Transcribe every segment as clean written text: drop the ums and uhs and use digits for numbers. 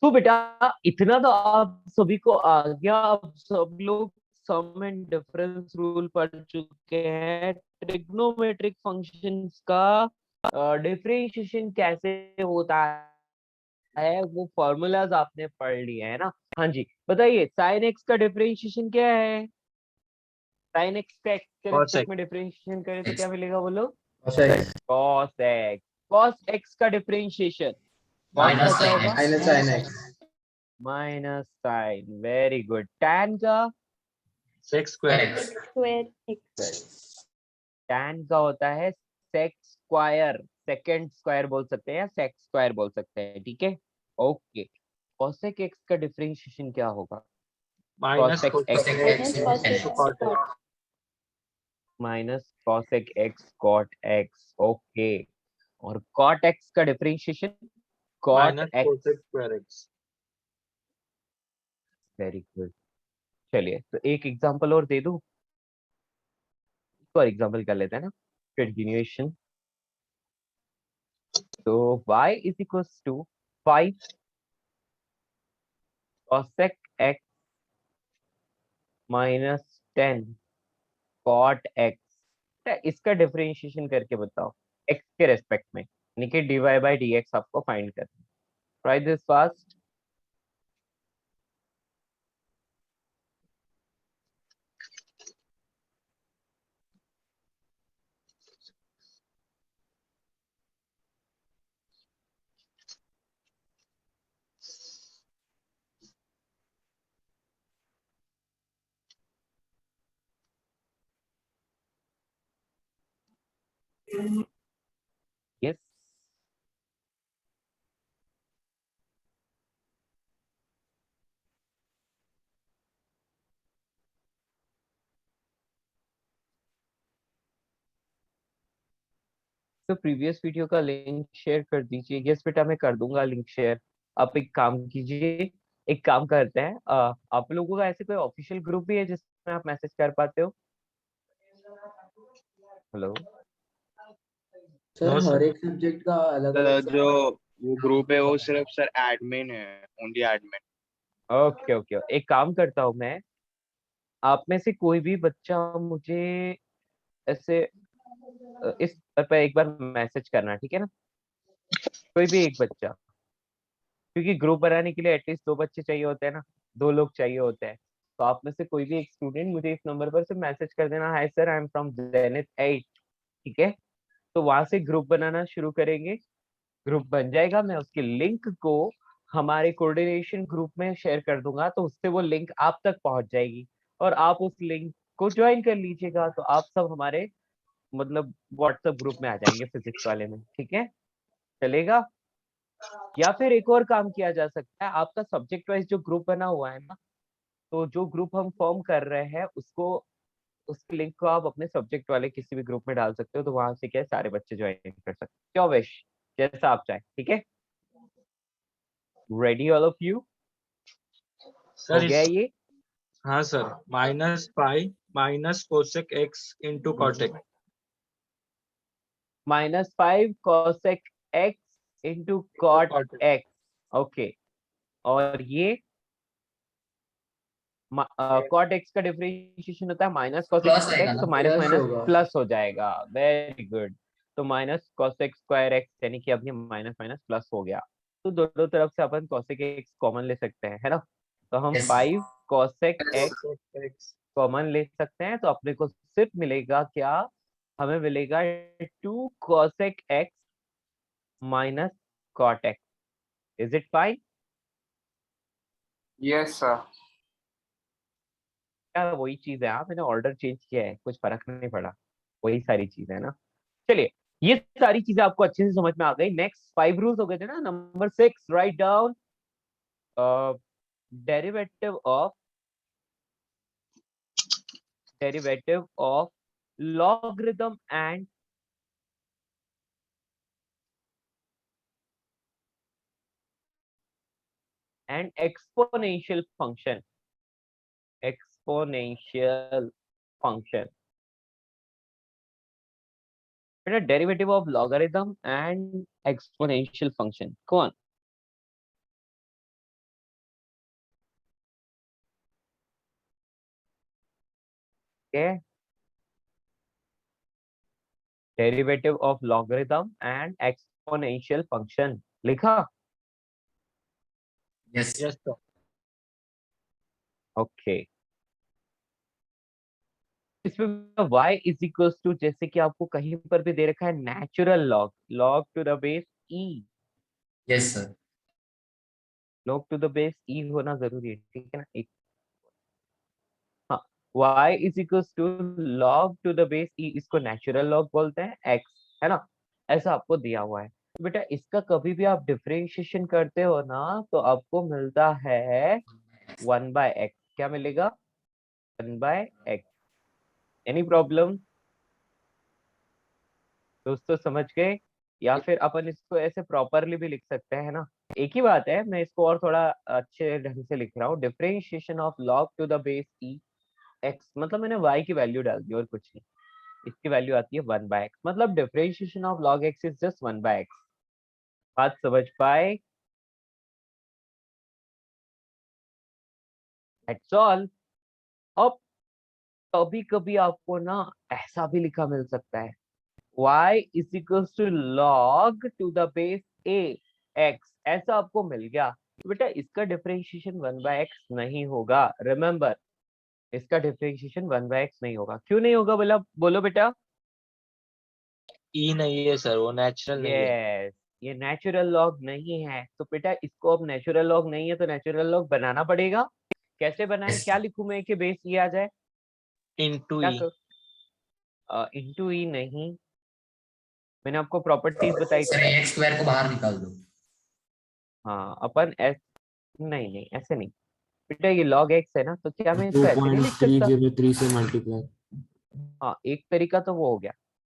तो बेटा इतना तो आप सभी को आ गया। अब सब लोग सम एंड डिफरेंस रूल पढ़ चुके हैं। ट्रिग्नोमेट्रिक फंक्शंस का डिफरेंशिएशन कैसे होता है वो फॉर्मूलाज आपने पढ़ लिए है ना। हाँ जी, बताइए साइन एक्स का डिफरेंशिएशन क्या है। साइन एक्स का एक्स के cos रिस्पेक्ट x में डिफरेंशिएशन करें तो क्या मिलेगा बोलो। cos x cos x. Cos x का डिफरेंशिएशन कॉस का माइनस क्या साइन होगा। X. minus sin x minus sine. Very good. Tan का sec square x। Square x. Tan का होता है सेक स्क्वायर। सेकेंड स्क्वायर बोल सकते हैं या सेक स्क्वायर बोल सकते हैं, ठीक है। ओके, कोसेक एक्स का डिफरेंशिएशन क्या होगा। Minus cosec cos x cosec minus x cos n। into x cot x। Cot. Minus cosec x cot x. Okay, और कॉट एक्स का differentiation cot minus x. cosec square x। Very good. चलिए तो एक example और दे दूं। एक और example कर लेते हैं ना, कंटिन्यूएशन। तो y is equals to 5 cosec x minus 10 cot x। इसका डिफरेंशिएशन करके बताओ x के रेस्पेक्ट में, यानी कि dy बाई dx आपको फाइंड करना है। Try this fast. यस, तो प्रीवियस वीडियो का लिंक शेयर कर दीजिए। यस बेटा मैं कर दूंगा लिंक शेयर। आप एक काम कीजिए, एक काम करते हैं, आप लोगों का ऐसे कोई ऑफिशियल ग्रुप भी है जिसमें आप मैसेज कर पाते हो। हेलो। सर नो हर सर। एक सब्जेक्ट का अलग अलग जो वो ग्रुप है वो सिर्फ सर एडमिन है, ओनली एडमिन। ओके ओके, एक काम करता हूँ मैं, आप में से कोई भी बच्चा मुझे ऐसे इस पर एक बार मैसेज करना, ठीक है ना। कोई भी एक बच्चा, क्योंकि ग्रुप बनाने के लिए एटलीस्ट 2 बच्चे चाहिए होते हैं ना, 2 लोग चाहिए होते हैं। तो आप में से कोई भी एक स्टूडेंट मुझे इस नंबर पर सिर्फ मैसेज कर देना, hi sir I am from zenith 8, ठीक है। तो वहां से ग्रुप बनाना शुरू करेंगे। ग्रुप बन जाएगा, मैं उसके लिंक को हमारे कोऑर्डिनेशन ग्रुप में शेयर कर दूंगा, तो उससे वो लिंक आप तक पहुंच जाएगी और आप उस लिंक को ज्वाइन कर लीजिएगा। तो आप सब हमारे मतलब व्हाट्सएप ग्रुप में आ जाएंगे फिजिक्स वाले में, ठीक है। चलेगा। या फिर एक और काम किया जा सकता है, आपका सब्जेक्ट वाइज जो ग्रुप बना हुआ है ना, तो जो ग्रुप हम फॉर्म कर रहे हैं उसको, उसके लिंक को आप अपने सब्जेक्ट वाले किसी भी ग्रुप में डाल सकते हो, तो वहां से क्या है सारे बच्चे ज्वाइन कर सकते हो। क्या विश, जैसा आप चाहे, ठीक है। Ready all of you. हो सर गया इस ये। हाँ sir, minus pi minus cosec x into cot x। -5 cosec x into into cot cot x। X. Okay, और ये कॉट एक्स का डिफरेंशिएशन होता है माइनस cosec प्लस आएगा एक्स, ना। तो माइनस प्लस माइनस होगा। प्लस हो जाएगा। Very good. तो माइनस cosec स्क्वायर एक्स, यानी कि अब ये माइनस माइनस प्लस हो गया। तो दोनों तरफ से अपन cosec एक्स कॉमन ले सकते हैं, है ना। तो हम yes. 5 cosec x cosec x। Common ले सकते हैं, तो अपने को सिर्फ मिलेगा क्या, हमें मिलेगा 2 cosec x minus cot x. Is it fine. Yes sir. क्या वही चीज है, हाँ मैंने ऑर्डर चेंज किया है, कुछ फर्क नहीं पड़ा, वही सारी चीज है ना। चलिए, ये सारी चीजें आपको अच्छे से समझ में आ गई। नेक्स्ट 5 रूल्स हो गए थे ना। Number 6, write down derivative of logarithm and exponential function. बेटा derivative of logarithm and exponential function कौन। है derivative of logarithm and exponential function लिखा। Yes. Yes, sir. ओके, इसमें y इज इक्वल्स टू, जैसे कि आपको कहीं पर भी दे रखा है natural log, log to the base e, Yes, sir. Log to the base e होना जरूरी है, ठीक है ना। एक हाँ, y is equals to log to the base e, इसको नेचुरल लॉग बोलते हैं, x, है ना। ऐसा आपको दिया हुआ है। तो बेटा इसका कभी भी आप डिफरेंशिएशन करते हो ना, तो आपको मिलता है 1/x। क्या मिलेगा? 1/x। एनी प्रॉब्लम दोस्तों, समझ गए? या फिर अपन इसको ऐसे प्रॉपरली भी लिख सकते हैं ना, एक ही बात है, मैं इसको और थोड़ा अच्छे ढंग से लिख रहा हूँ। Differentiation of log to the base e x, मतलब मैंने y की वैल्यू डाल दी और कुछ नहीं। इसकी वैल्यू आती है 1/x, मतलब differentiation of log x is just 1/x। बात समझ पाए? That's all. अब कभी कभी आपको ना ऐसा भी लिखा मिल सकता है, y is equals to log to the base a x, ऐसा आपको मिल गया। तो बेटा इसका डिफरेंशिएशन 1/x नहीं होगा, रिमेम्बर, इसका डिफरेंशिएशन 1/x नहीं होगा। क्यों नहीं होगा बोला, बोलो बेटा। E नहीं है सर, वो नेचुरल नहीं है। यस, ये नेचुरल लॉग नहीं है, तो बेटा इसको अब नेचुरल लॉग नहीं है तो नेचुरल लॉग बनाना पड़ेगा। कैसे बनाए, Yes. क्या लिखूं मैं कि बेस ये आ जाए, इंटू क्या ई। कर इंटू ई नहीं, मैंने आपको प्रॉपर्टीज बताई सर थी। एक्स स्क्वायर को बाहर निकाल दो। हाँ अपन एस, नहीं नहीं ऐसे नहीं बेटा, ये log x है ना, तो क्या मैं टू इसको ऐसे नहीं पॉइंट लिख थ्री सकता? जीरो थ्री से मल्टीप्लाई। हाँ, एक तरीका तो वो हो गया,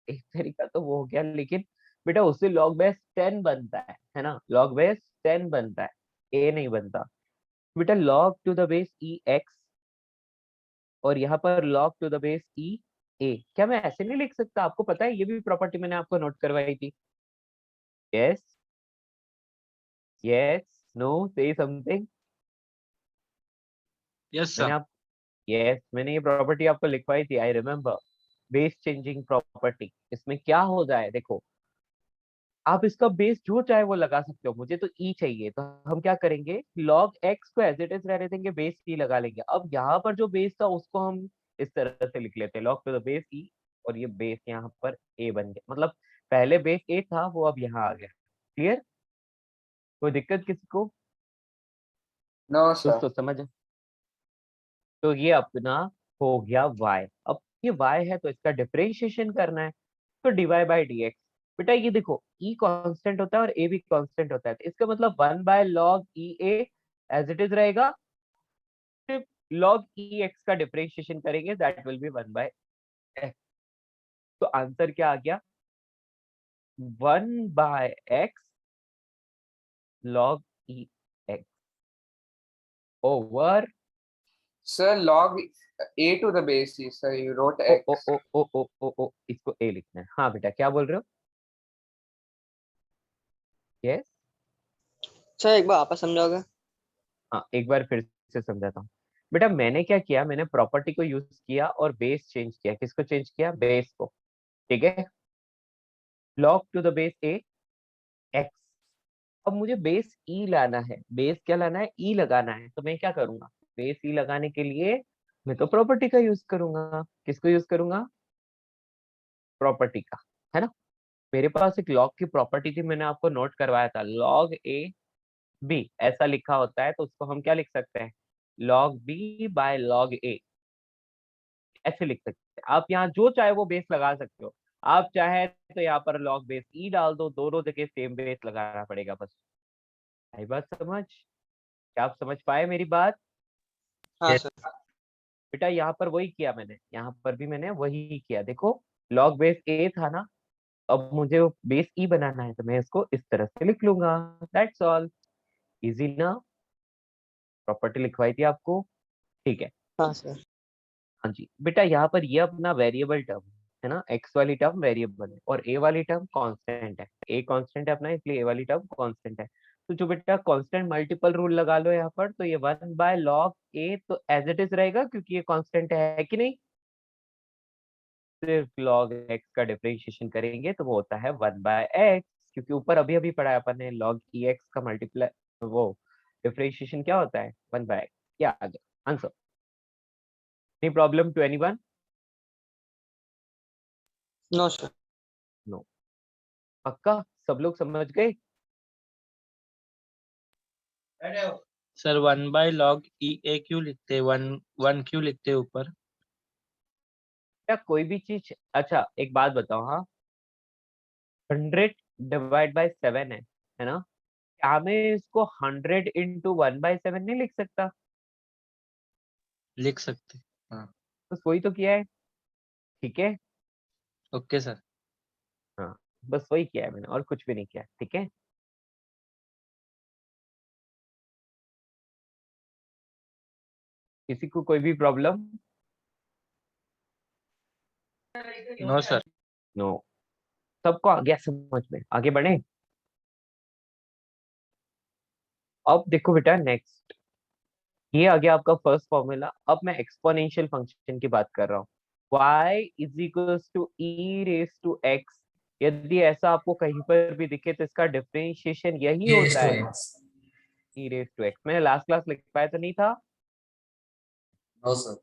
एक तरीका तो वो हो गया, लेकिन बेटा उससे log बेस 10 बनता है ना, log बेस 10 बनता है, a नहीं बनता। बेटा log to the base e x, और यहाँ पर log to the base e a, क्या मैं ऐसे नहीं लिख सकता? आपको पता है, ये भी प्रॉपर्टी मैंने आपको नोट करवाई थी। Yes, yes, no, say something. Yes मैंने सर। आप यस, मैंने ये प्रॉपर्टी आपको लिखवाई थी, I remember. Base changing property, इसमें क्या हो जाए देखो, आप इसका बेस जो चाहे वो लगा सकते हो, मुझे तो ई चाहिए, तो हम क्या करेंगे, log x को एज इट इज रहने देंगे, बेस ई लगा लेंगे। अब यहाँ पर जो बेस था उसको हम इस तरह से लिख लेते हैं, log टू द बेस ई, और ये बेस यहाँ पर a बन गया, मतलब पहले बेस a था वो अब यहाँ आ गया। क्लियर? कोई दिक्कत किसी को? No, sir. दोस्तों समझ? तो ये अपना हो गया y। अब ये y है तो इसका डिफरेंशिएशन करना है, तो dy/dx। बेटा ये देखो, e कांस्टेंट होता है और a भी कांस्टेंट होता है, तो इसका मतलब 1/log ea as it is रहेगा। सिर्फ log ex का डिफरेंशिएशन करेंगे, दैट विल बी 1/x। तो आंसर क्या आ गया? 1/x log ex over Sir, log a to the base e. Sir, you wrote oh oh x. Oh oh oh oh oh, इसको a लिखना है। हाँ बेटा, क्या बोल रहे हो? यस, सर एक बार आपस समझाओगे? हाँ एक बार फिर से समझाता हूँ। बेटा मैंने क्या किया, मैंने प्रॉपर्टी को यूज किया और बेस चेंज किया। किसको चेंज किया? बेस को, ठीक है। log to the base a x। अब मुझे बेस ई लाना है, बेस क्या लाना है? ई लगाना है, तो मैं क्या करूंगा, बेस ई लगाने के लिए मैं तो प्रॉपर्टी का यूज करूंगा। किसको यूज करूंगा? प्रॉपर्टी का, है ना। मेरे पास एक log की प्रॉपर्टी थी, मैंने आपको नोट करवाया था, log a b ऐसा लिखा होता है, तो उसको हम क्या लिख सकते हैं, log b by log a, ऐसे लिख सकते हैं। आप यहाँ जो चाहे वो बेस लगा सकते हो। आप चाहे तो यहाँ पर log बेस e डाल दो, दोनों जगह सेम बेस लगाना पड़ेगा बस। आई बात समझ? क्या आप समझ पाए मेरी बात? हाँ सर। बेटा यहाँ पर वही किया मैंने, यहाँ पर भी मैंने वही किया। देखो log बेस a था ना, अब मुझे वो बेस e बनाना है, तो मैं इसको इस तरह से लिख लूंगा, दैट्स ऑल। इजी ना? प्रॉपर्टी लिखवाई थी आपको, ठीक है। हाँ सर। हाँ जी बेटा, यहाँ पर ये अपना वेरिएबल टर्म है ना, x वाली टर्म वेरिएबल है और a वाली टर्म कांस्टेंट है। a कांस्टेंट है अपना, इसलिए a वाली टर्म कांस्टेंट है। तो जो बेटा कांस्टेंट मल्टीपल रूल लगा लो यहाँ पर, तो ये 1/log a तो एज इट इज रहेगा, क्योंकि ये कांस्टेंट है कि नहीं? सिर्फ log x का डिफरेंशिएशन करेंगे तो वो होता है 1/x, क्योंकि ऊपर अभी अभी पढ़ा है अपन ने log ex का मल्टीप्लाई वो डिफरेंशिएशन क्या होता है 1/x। क्या आ गया answer? Any problem to anyone? No sir. No, पक्का सब लोग समझ गए? सर 1/log e क्यों लिखते, 1 क्यों लिखते ऊपर? क्या कोई भी चीज, अच्छा एक बात बताओ, हाँ 100 डिवाइड बाय 7 है ना, क्या मैं इसको 100 इंटू 1/7 नहीं लिख सकता? लिख सकते। बस वही तो किया है, ठीक है। Okay sir. हाँ बस वही किया है मैंने, और कुछ भी नहीं किया, ठीक है। किसी को कोई भी प्रॉब्लम? No sir. नो, सबको आ गया समझ में, आगे बढ़े। अब देखो बेटा नेक्स्ट, ये आ गया आपका फर्स्ट फॉर्मूला। अब मैं एक्सपोनेंशियल फंक्शन की बात कर रहा हूँ। y is equals to e raise to x. यदि ऐसा आपको कहीं पर भी दिखे तो इसका डिफरेंशिएशन यही ये रेस होता टू है, x. E raise to x. मैंने लास्ट क्लास लिख पाया तो नहीं था? No sir.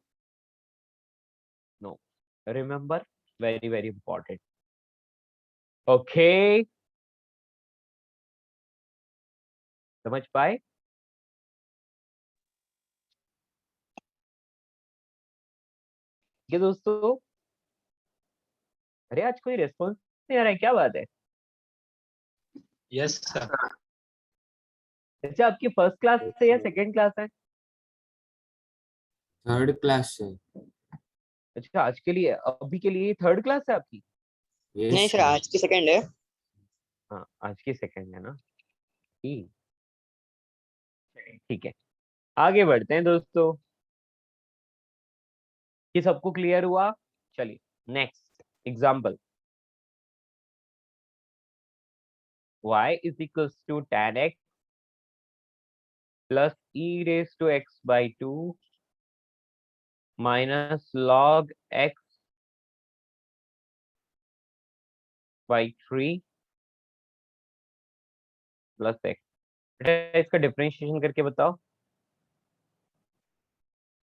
No, remember, very very important. Okay, समझ पाए? ये दोस्तों, अरे आज कोई रिस्पॉन्स नहीं आ रहा है, क्या बात है? Yes sir. अच्छा आपकी फर्स्ट क्लास है या सेकंड क्लास है? थर्ड क्लास से। अच्छा आज के लिए, अभी के लिए थर्ड क्लास है आपकी? नहीं यस सर, सर। आज की सेकंड है। हाँ आज की सेकंड है ना, ठीक। ठीक है, आगे बढ़ते हैं दोस्तों। ये सबको क्लियर हुआ? चलिए next example. y is equals to tan x plus e raised to x by 2 minus log x by 3 plus x। बेटा इसका डिफरेंशिएशन करके बताओ,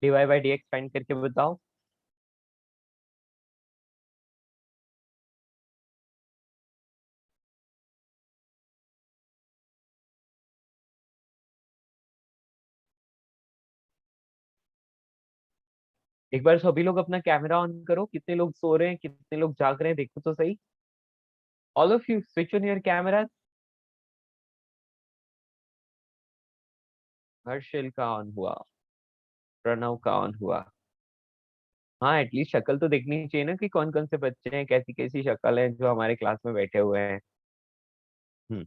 dy by dx फाइंड करके बताओ। एक बार सभी लोग अपना कैमरा ऑन करो, कितने लोग सो रहे हैं कितने लोग जाग रहे हैं देखो तो सही। All of you switch on your camera. Harshal का ऑन हुआ, प्रणव का ऑन हुआ। हाँ एटलीस्ट शक्ल तो देखनी चाहिए ना कि कौन कौन से बच्चे हैं, कैसी कैसी शक्ल है जो हमारे क्लास में बैठे हुए हैं। हम्म,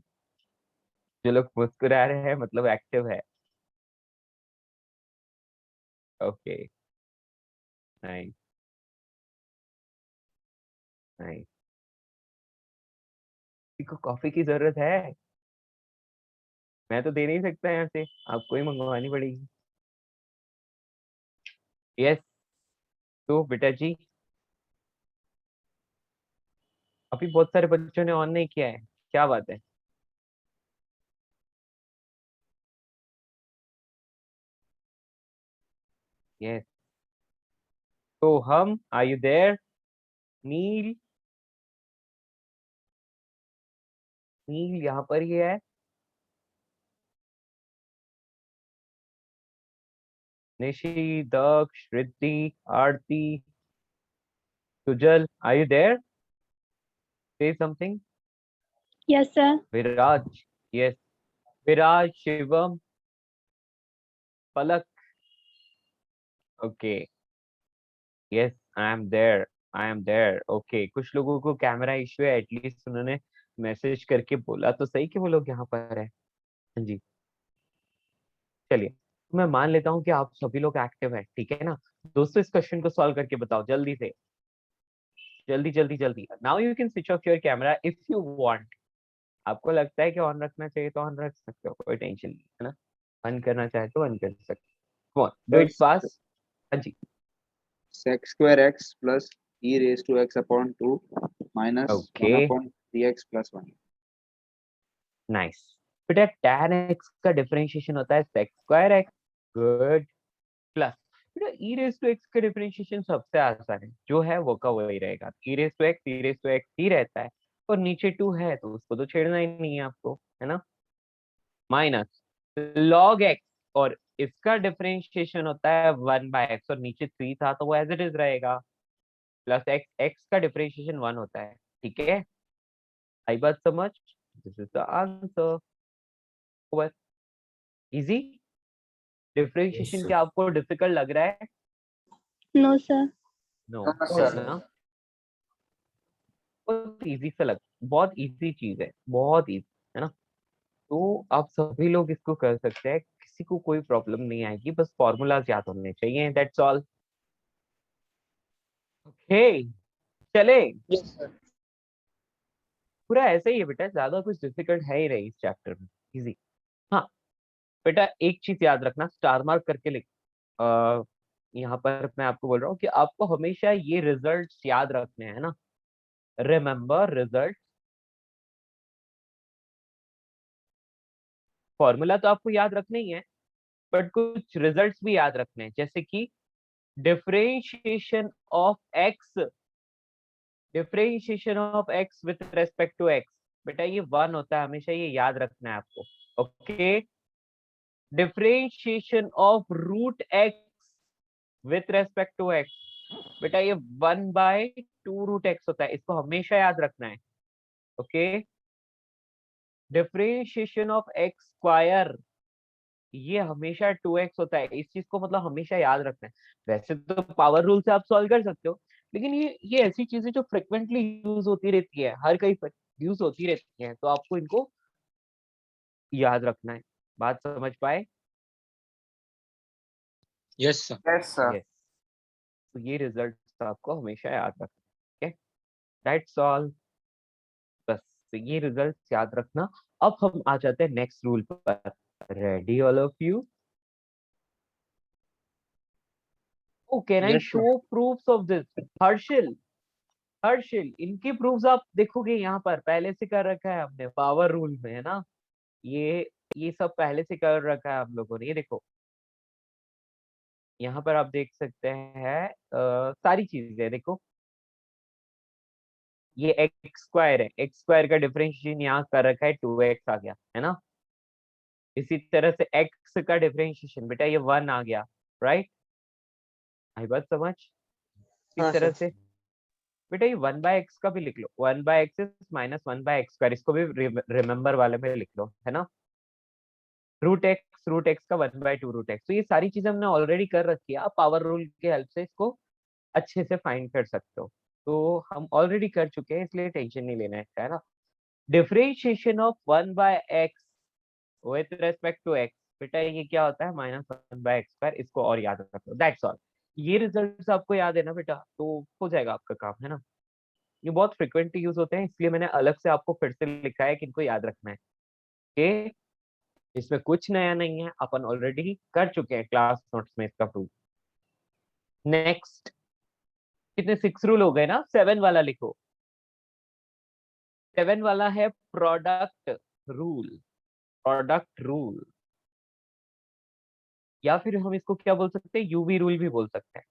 जो लोग मुस्कुरा रहे हैं मतलब एक्टिव है। Okay, nice nice. किसी को कॉफी की जरूरत है? मैं तो दे नहीं सकता यहाँ से, आपको ही मंगवानी पड़ेगी। यस, तो बेटा जी अभी बहुत सारे बच्चों ने ऑन नहीं किया है, क्या बात है? यस, तो हम, are you there? Neel, Neel यहाँ पर ही है। Nishi, Daksh, Riddhi, Aarti, Sujal, are you there? Say something. Yes, sir. Viraj, yes, Viraj, Shivam, Palak, okay, yes I am there, I am there. Okay, कुछ लोगों को कैमरा इश्यू है, एटलीस्ट उन्होंने मैसेज करके बोला तो सही कि वो लोग यहाँ पर है। हाँ जी, चलिए तो मैं मान लेता हूँ कि आप सभी लोग एक्टिव है, ठीक है ना। दोस्तों इस क्वेश्चन को सॉल्व करके बताओ जल्दी से, जल्दी जल्दी जल्दी। Now you can switch off your camera if you want. आपको लगता है कि ऑन रखना चाहिए तो ऑन रख सकते हो, कोई टेंशन नहीं है ना। बंद करना चाहे तो बंद कर सकते हो, डू इट फास्ट। हाँ जी। sec square x plus e raised to x upon 2 minus 1 Okay. upon 3x plus 1. Nice बेटा tan x का डिफरेंशिएशन होता है sec square x, good, plus बेटा e रेज टू x का डिफरेंशिएशन सबसे आसान है, जो है वो का वही रहेगा, e रेज टू x ही रहता है, और नीचे 2 है तो उसको तो छेड़ना ही नहीं है आपको, है ना, माइनस log x, और इसका डिफरेंशिएशन होता है 1/x, और नीचे 3 था तो वो एज इट इज रहेगा, प्लस x, x का डिफरेंशिएशन 1 होता है, ठीक है, आई बात समझ, this is the answer, over, easy, differentiation क्या आपको डिफिकल्ट लग रहा है? No, sir. No, sir. ना, बहुत इजी सा लग, बहुत इजी चीज है, बहुत इजी, है ना, तो आप सभी लोग इसको कर सकते हैं, किसी को कोई प्रॉब्लम नहीं आएगी, बस फॉर्मूलाज याद होने चाहिए, दैट्स ऑल। ओके, चले, Yes, sir. पूरा ऐसे ही है बेटा, ज्यादा कुछ डिफिकल्ट है ही नहीं इस चैप्टर में, इजी। हाँ बेटा, एक चीज याद रखना, स्टार मार्क करके लिख, यहाँ पर मैं आपको बोल रहा हूँ कि आपको हमेशा ये रिजल्ट्स याद रखने हैं ना, रिमेम्बर रिजल्ट, फॉर्मूला तो आपको याद रखना ही है, बट कुछ रिजल्ट्स भी याद रखने हैं, जैसे कि differentiation of x, differentiation of x with respect to x, बेटा ये 1 होता है, हमेशा ये याद रखना है आपको, okay, differentiation of root x with respect to x, बेटा ये 1/2 रूट एक्स होता है, इसको हमेशा याद रखना है, okay, differentiation of x square, ये हमेशा 2x होता है, इस चीज को मतलब हमेशा याद रखना है, वैसे तो पावर रूल से आप सॉल्व कर सकते हो, लेकिन ये ऐसी चीजें जो फ्रिक्वेंटली यूज होती रहती है, हर कहीं पर यूज होती रहती है, तो आपको इनको याद रखना है, बात समझ पाए? Yes, sir. Yes, sir. Yes, तो ये रिजल्ट आपको हमेशा याद रखना है, दैट्स ऑल, बस तो ये रिजल्ट याद रखना। अब हम आ जाते हैं नेक्स्ट रूल पर, ready all of you? Oh, can I Yes, sir. show proofs of this? Harshil, Harshil, इनके प्रूफ्स आप देखोगे यहाँ पर पहले से कर रखा है हमने पावर रूल में, है ना, ये सब पहले से कर रखा है हम लोगों ने, ये देखो यहाँ पर आप देख सकते हैं, सारी चीजें देखो, ये एक्स स्क्वायर है, एक्स स्क्वायर का डिफरेंशिएशन यहाँ कर रखा है 2x आ गया, है ना, इसी तरह से x का डिफरेंशिएशन बेटा ये 1 आ गया, राइट, आई बात समझ, इस हाँ, तरह sir. से बेटा ये 1/x का भी लिख लो, 1/x माइनस 1/x स्क्वायर, इसको भी रिमेम्बर वाले में लिख लो, है ना, रूट एक्स का 1/2 रूट एक्स, तो ये सारी चीजें हमने ऑलरेडी कर रखी है, आप पावर रूल के हेल्प से इसको अच्छे से फाइंड कर सकते हो, तो हम ऑलरेडी कर चुके हैं, इसलिए टेंशन नहीं लेना है ना, differentiation of 1/x with respect to x, बेटा ये क्या होता है, माइनस 1/x स्क्वायर, इसको और याद रखो, दैट्स ऑल, ये रिजल्ट्स आपको याद है ना बेटा, तो हो जाएगा आपका काम, है ना, ये बहुत फ्रिक्वेंटली यूज होते हैं, इसलिए मैंने अलग से आपको फिर से लिखा है कि इनको याद रखना है, ओके, इसमें कुछ नया नहीं है, अपन ऑलरेडी कर चुके हैं क्लास नोट्स में इसका प्रूफ। नेक्स्ट, कितने 6 रूल हो गए ना, 7 वाला लिखो, 7 वाला है प्रोडक्ट रूल, प्रोडक्ट रूल, या फिर हम इसको क्या बोल सकते हैं, यूवी रूल भी बोल सकते हैं,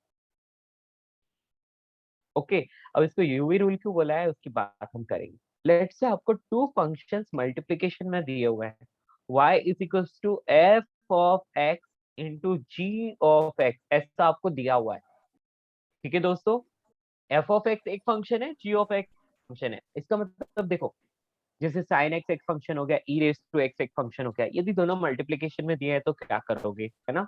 ओके, अब इसको यूवी रूल क्यों बोला है उसकी बात हम करेंगे। लेट्स से आपको 2 फंक्शंस मल्टीप्लिकेशन में दिए हुए हैं, y is equals to f of x into g of x, ऐसा आपको दिया हुआ है, ठीक है दोस्तों, f ऑफ x एक फंक्शन है, g ऑफ x फंक्शन है, इसका मतलब देखो, जैसे sin x एक फंक्शन हो गया, e रेज टू x एक फंक्शन हो गया, यदि दोनों मल्टीप्लिकेशन में दिए हैं तो क्या करोगे, है ना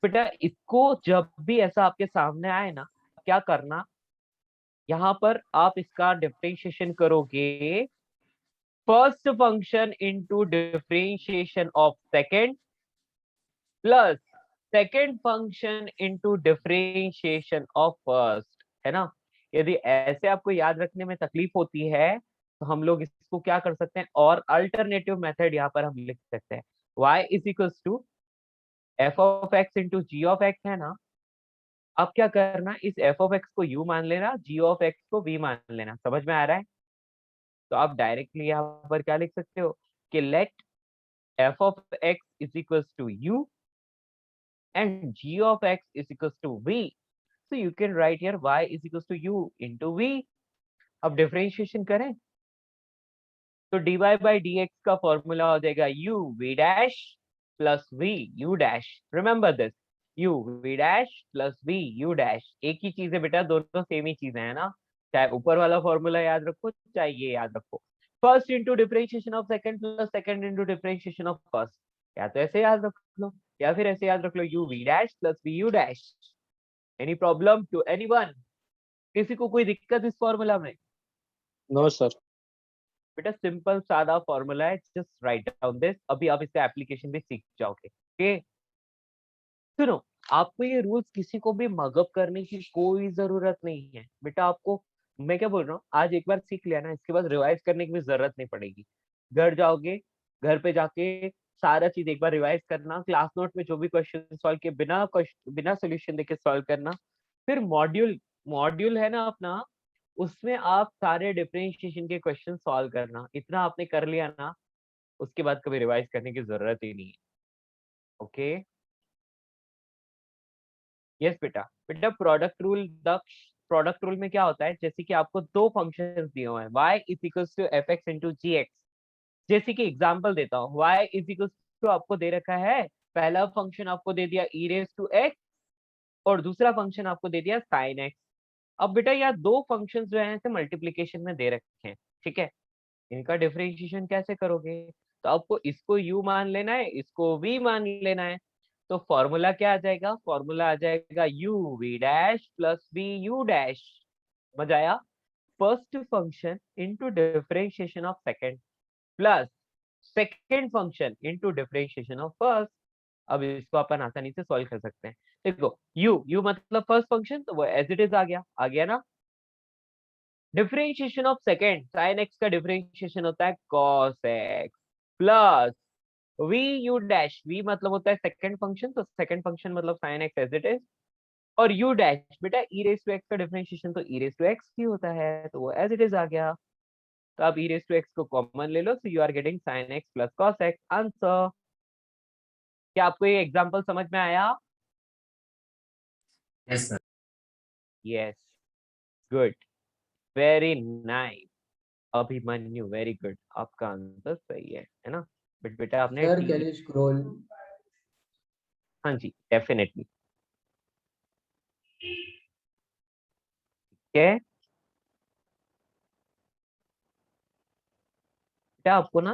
बेटा, इसको जब भी ऐसा आपके सामने आए ना, क्या करना, यहाँ पर आप इसका डिफरेंशिएशन करोगे, first function into differentiation of second plus second function into differentiation of first, है ना, यदि ऐसे आपको याद रखने में तकलीफ होती है तो हम लोग इसको क्या कर सकते हैं, और अल्टरनेटिव मेथड यहाँ पर हम लिख सकते हैं, y is equals to f of x into g of x, है ना, अब क्या करना, इस एफ ऑफ एक्स को यू मान लेना, जी ऑफ एक्स को वी मान लेना। समझ में आ रहा है? तो आप डायरेक्टली यहाँ पर क्या लिख सकते हो कि let f of x is equal to u and g of x is equal to v. So you can write here y is equals to u into v। अब डिफरेंशिएशन करें तो dy by dx का formula हो जाएगा u v dash plus v u dash. Remember this, u v dash plus v u dash. एक ही चीज है बेटा, दोनों सेम ही चीजें हैं ना। चाहे ऊपर वाला फॉर्मूला याद रखो, चाहे ये याद रखो। First into differentiation of second plus second into differentiation of first. या तो ऐसे याद रख लो या फिर ऐसे याद रख लो, u v dash plus v u dash. Any problem to anyone? किसी को कोई दिक्कत इस फॉर्मूला में? No sir. बेटा सिंपल सादा फॉर्मूला है, जस्ट राइट डाउन दिस। अभी आप इसका एप्लीकेशन भी सीख जाओगे। ओके, सुनो, आपको ये रूल्स किसी को भी मगअप करने की कोई जरूरत नहीं है बेटा। आपको मैं क्या बोल रहा हूँ, आज एक बार सीख लिया ना, इसके बाद रिवाइज करने की भी जरूरत नहीं पड़ेगी। घर जाओगे, घर पे जाके सारा चीज एक बार रिवाइज करना, क्लास नोट में जो भी क्वेश्चन सॉल्व किए बिना सोल्यूशन देके सॉल्व करना। फिर मॉड्यूल मॉड्यूल है ना अपना, उसमें आप सारे डिफरेंशिएशन के क्वेश्चन सॉल्व करना। इतना आपने कर लिया ना, उसके बाद कभी रिवाइज करने की जरूरत ही नहीं है। ओके, यस बेटा। बेटा प्रोडक्ट रूल, दक्ष, प्रोडक्ट रूल में क्या होता है, जैसे कि आपको दो फंक्शंस दिए हुए हैं, y is equals to f x into g x. जैसे कि एग्जाम्पल देता हूँ, y इज इक्वल्स टू आपको दे रखा है, पहला फंक्शन आपको दे दिया e रेज टू x और दूसरा फंक्शन आपको दे दिया sin x। अब बेटा यहाँ दो फंक्शंस जो है मल्टीप्लीकेशन में दे रखे हैं, ठीक है। इनका डिफरेंशिएशन कैसे करोगे? तो आपको इसको u मान लेना है, इसको v मान लेना है। तो फॉर्मूला क्या आ जाएगा? फॉर्मूला आ जाएगा u v dash plus v u dash. समझ आया? First function into differentiation of second plus second function into differentiation of first. अब इसको अपन आसानी से सॉल्व कर सकते हैं। देखो u मतलब फर्स्ट फंक्शन, तो वो एज इट इज आ गया ना। Differentiation of second, sin x का डिफरेंशिएशन होता है cos x plus v u dash. v मतलब होता है सेकंड फंक्शन, तो सेकंड फंक्शन मतलब sin x as it is. और u डैश बेटा e रेज टू x का डिफरेंशिएशन तो e रेज टू x ही होता है, तो वो एज इट इज आ गया। तो आप e रेज टू x को कॉमन ले लो, तो you are getting sin x plus cos x answer. क्या आपको ये एग्जांपल समझ में आया? Yes, sir. Yes, good, very nice. Abhimanyu, very good, आपका आंसर सही है ना। बट बेटा आपने Sir, can you scroll? हाँ जी, डेफिनेटली। क्या बेटा आपको ना,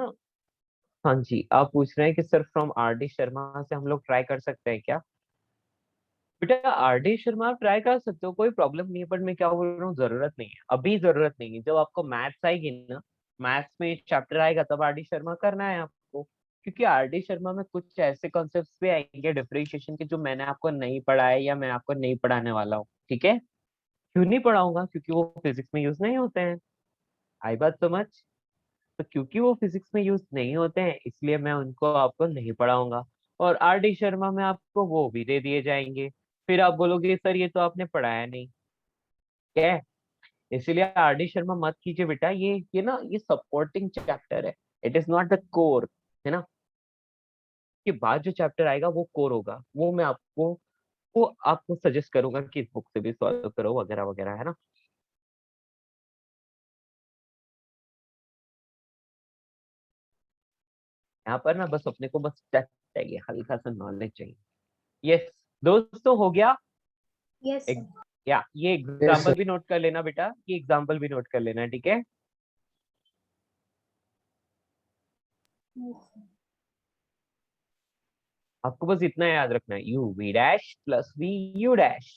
हाँ जी, आप पूछ रहे हैं कि sir from R D Sharma से हम लोग ट्राई कर सकते हैं क्या? बेटा आर डी शर्मा आप ट्राई कर सकते हो, कोई प्रॉब्लम नहीं है। बट मैं क्या बोल रहा हूँ, जरूरत नहीं है, अभी जरूरत नहीं है। जब आपको मैथ्स आएगी ना, मैथ्स में चैप्टर आएगा, तब आर डी शर्मा करना है आपको। क्योंकि आर डी शर्मा में कुछ ऐसे कॉन्सेप्ट्स भी आएंगे डिफरेंशिएशन के जो मैंने आपको नहीं पढ़ाए या मैं आपको नहीं पढ़ाने वाला हूँ, ठीक है। क्यों नहीं पढ़ाऊंगा? क्योंकि वो फिजिक्स में यूज नहीं होते हैं। आई बात समझ? तो क्योंकि वो फिजिक्स में यूज नहीं होते हैं, इसलिए मैं उनको आपको नहीं पढ़ाऊंगा। और आर डी शर्मा में आपको वो भी दे दिए जाएंगे। फिर आप बोलोगे सर ये तो आपने पढ़ाया नहीं, क्या है? इसीलिए आर डी शर्मा मत कीजिए बेटा। ये ना, ये सपोर्टिंग चैप्टर है, it is not the core, है ना। के बाद जो चैप्टर आएगा वो कोर होगा, वो आपको सजेस्ट करूंगा कि इस बुक से भी सॉल्व करो वगैरह वगैरह, है ना। यहाँ पर ना बस अपने को बस टच चाहिए, हल्का सा नॉलेज चाहिए। यस दोस्तों, हो गया? Yes, sir. या ये एग्जाम्पल भी नोट कर लेना बेटा, ये एग्जाम्पल भी नोट कर लेना, ठीक है। Yes, sir. आपको बस इतना याद रखना है, u v dash plus v u dash.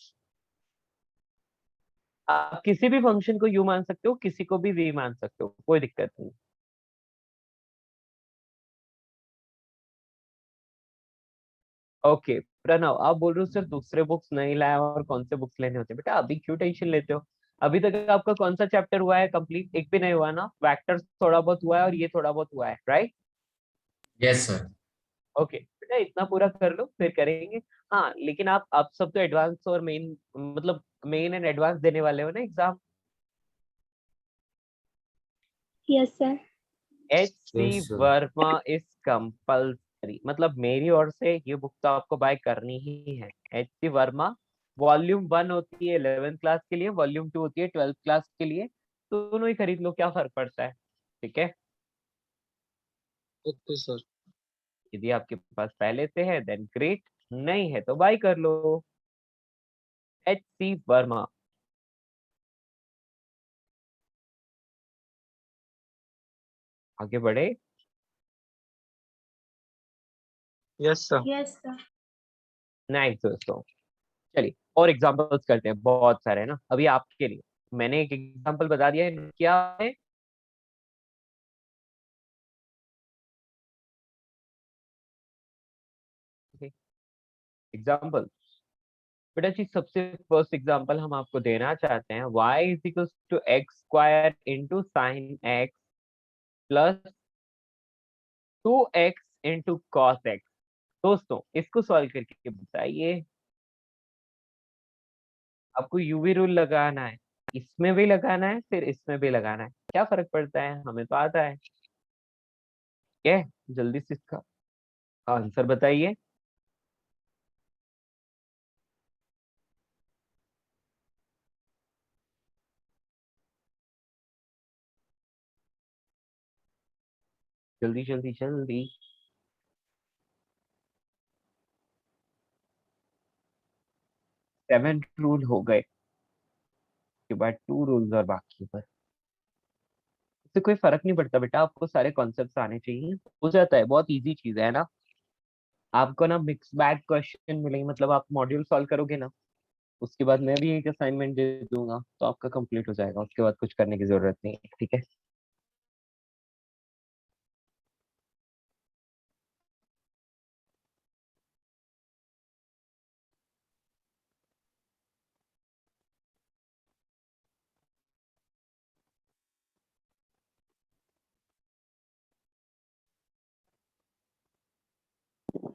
आप किसी भी फंक्शन को u मान सकते हो, किसी को भी v मान सकते हो, कोई दिक्कत नहीं। ओके प्रणव, आप बोल रहे हो सर दूसरे बुक्स नहीं लाया और कौन से बुक्स लेने होते हैं? बेटा अभी क्यों टेंशन लेते हो? अभी तक आपका कौन सा चैप्टर हुआ है कंप्लीट? एक भी नहीं हुआ ना। वेक्टर्स थोड़ा बहुत हुआ है और ये थोड़ा बहुत हुआ है, राइट? Yes, sir. ओके बेटा इतना पूरा कर लो फिर करेंगे। हाँ लेकिन आप सब तो एडवांस और मेन मतलब मेन एंड एडवांस देने वाले हो ना exam. Yes, sir. HC Yes, sir. Verma is compulsory, मतलब मेरी ओर से ये बुक तो आपको बाय करनी ही है। HC वर्मा वॉल्यूम 1 होती है 11th क्लास के लिए, वॉल्यूम 2 होती है 12th क्लास के लिए, दोनों ही खरीद लो, क्या फर्क पड़ता है। ठीक है, ओके सर। यदि आपके पास पहले से है देन ग्रेट, नहीं है तो बाय कर लो। HC वर्मा। आगे बढ़े। Yes sir. Yes, sir. Nice दोस्तों, चलिए और एग्जांपल्स करते हैं, बहुत सारे है ना अभी आपके लिए। मैंने एक एग्जांपल बता दिया है, क्या है एग्जांपल। बेटा जी सबसे फर्स्ट एग्जांपल हम आपको देना चाहते हैं, y is equals to x square into sine x plus 2x into cos x. दोस्तों इसको सॉल्व करके बताइए। आपको यूवी रूल लगाना है, इसमें भी लगाना है फिर इसमें भी लगाना है, क्या फर्क पड़ता है, हमें तो आता है। क्या है? जल्दी से इसका आंसर बताइए। जल्दी जल्दी जल्दी। 7 रूल हो गए, के बाद 2 रूल्स और बाकी पर। इससे कोई फर्क नहीं पड़ता बेटा, आपको सारे कॉन्सेप्ट्स आने चाहिए, हो जाता है, बहुत इजी चीज है ना। आपको ना मिक्स बैग क्वेश्चन मिलेंगे, मतलब आप मॉड्यूल सॉल्व करोगे ना, उसके बाद मैं भी एक असाइनमेंट दे दूंगा तो आपका कंप्लीट हो जाएगा, उसके बाद कुछ करने की जरूरत नहीं है। ठीक है,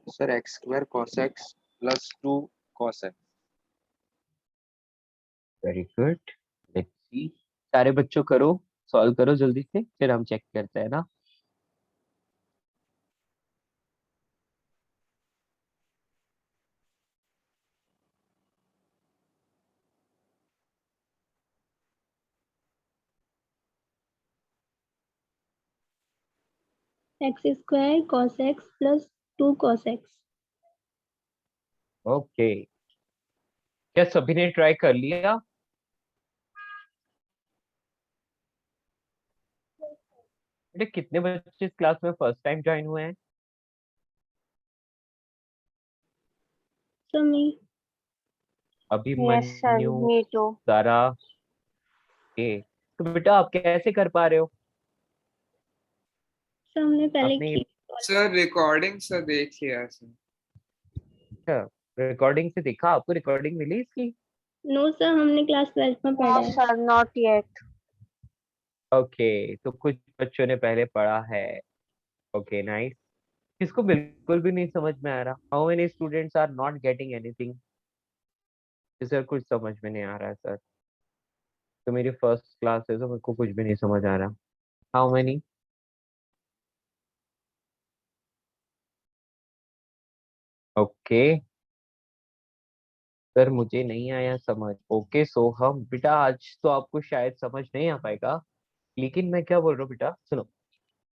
Sir, x square cos x plus 2 cos x. Very good. Let's see, सारे बच्चों करो, सॉल्व करो जल्दी से, फिर हम चेक करते हैं ना। X square cos x plus 2 cos x. Okay, क्या सभी ने ट्राई कर लिया? बेटे कितने बच्चे इस क्लास में फर्स्ट टाइम ज्वाइन हुए हैं? So me. Yes, sir. Abhimanyu, Me too. सारा के। तो बेटा आप कैसे कर पा रहे हो? So हमने पहले आपने की। सर रिकॉर्डिंग सर देख लिया सर। रिकॉर्डिंग से देखा, आपको रिकॉर्डिंग मिली इसकी? No sir, हमने क्लास 12th में पढ़ा No, है। sir, not yet. ओके, तो कुछ बच्चों ने पहले पढ़ा है। Okay nice. किसको बिल्कुल भी नहीं समझ में आ रहा? How many students are not getting anything? Sir कुछ समझ में नहीं आ रहा है सर, तो मेरी फर्स्ट क्लास है तो मेरे को कुछ भी नहीं समझ आ रहा। How many? ओके सर मुझे नहीं आया समझ। ओके सो हम बेटा आज तो आपको शायद समझ नहीं आ पाएगा, लेकिन मैं क्या बोल रहा हूँ बेटा सुनो,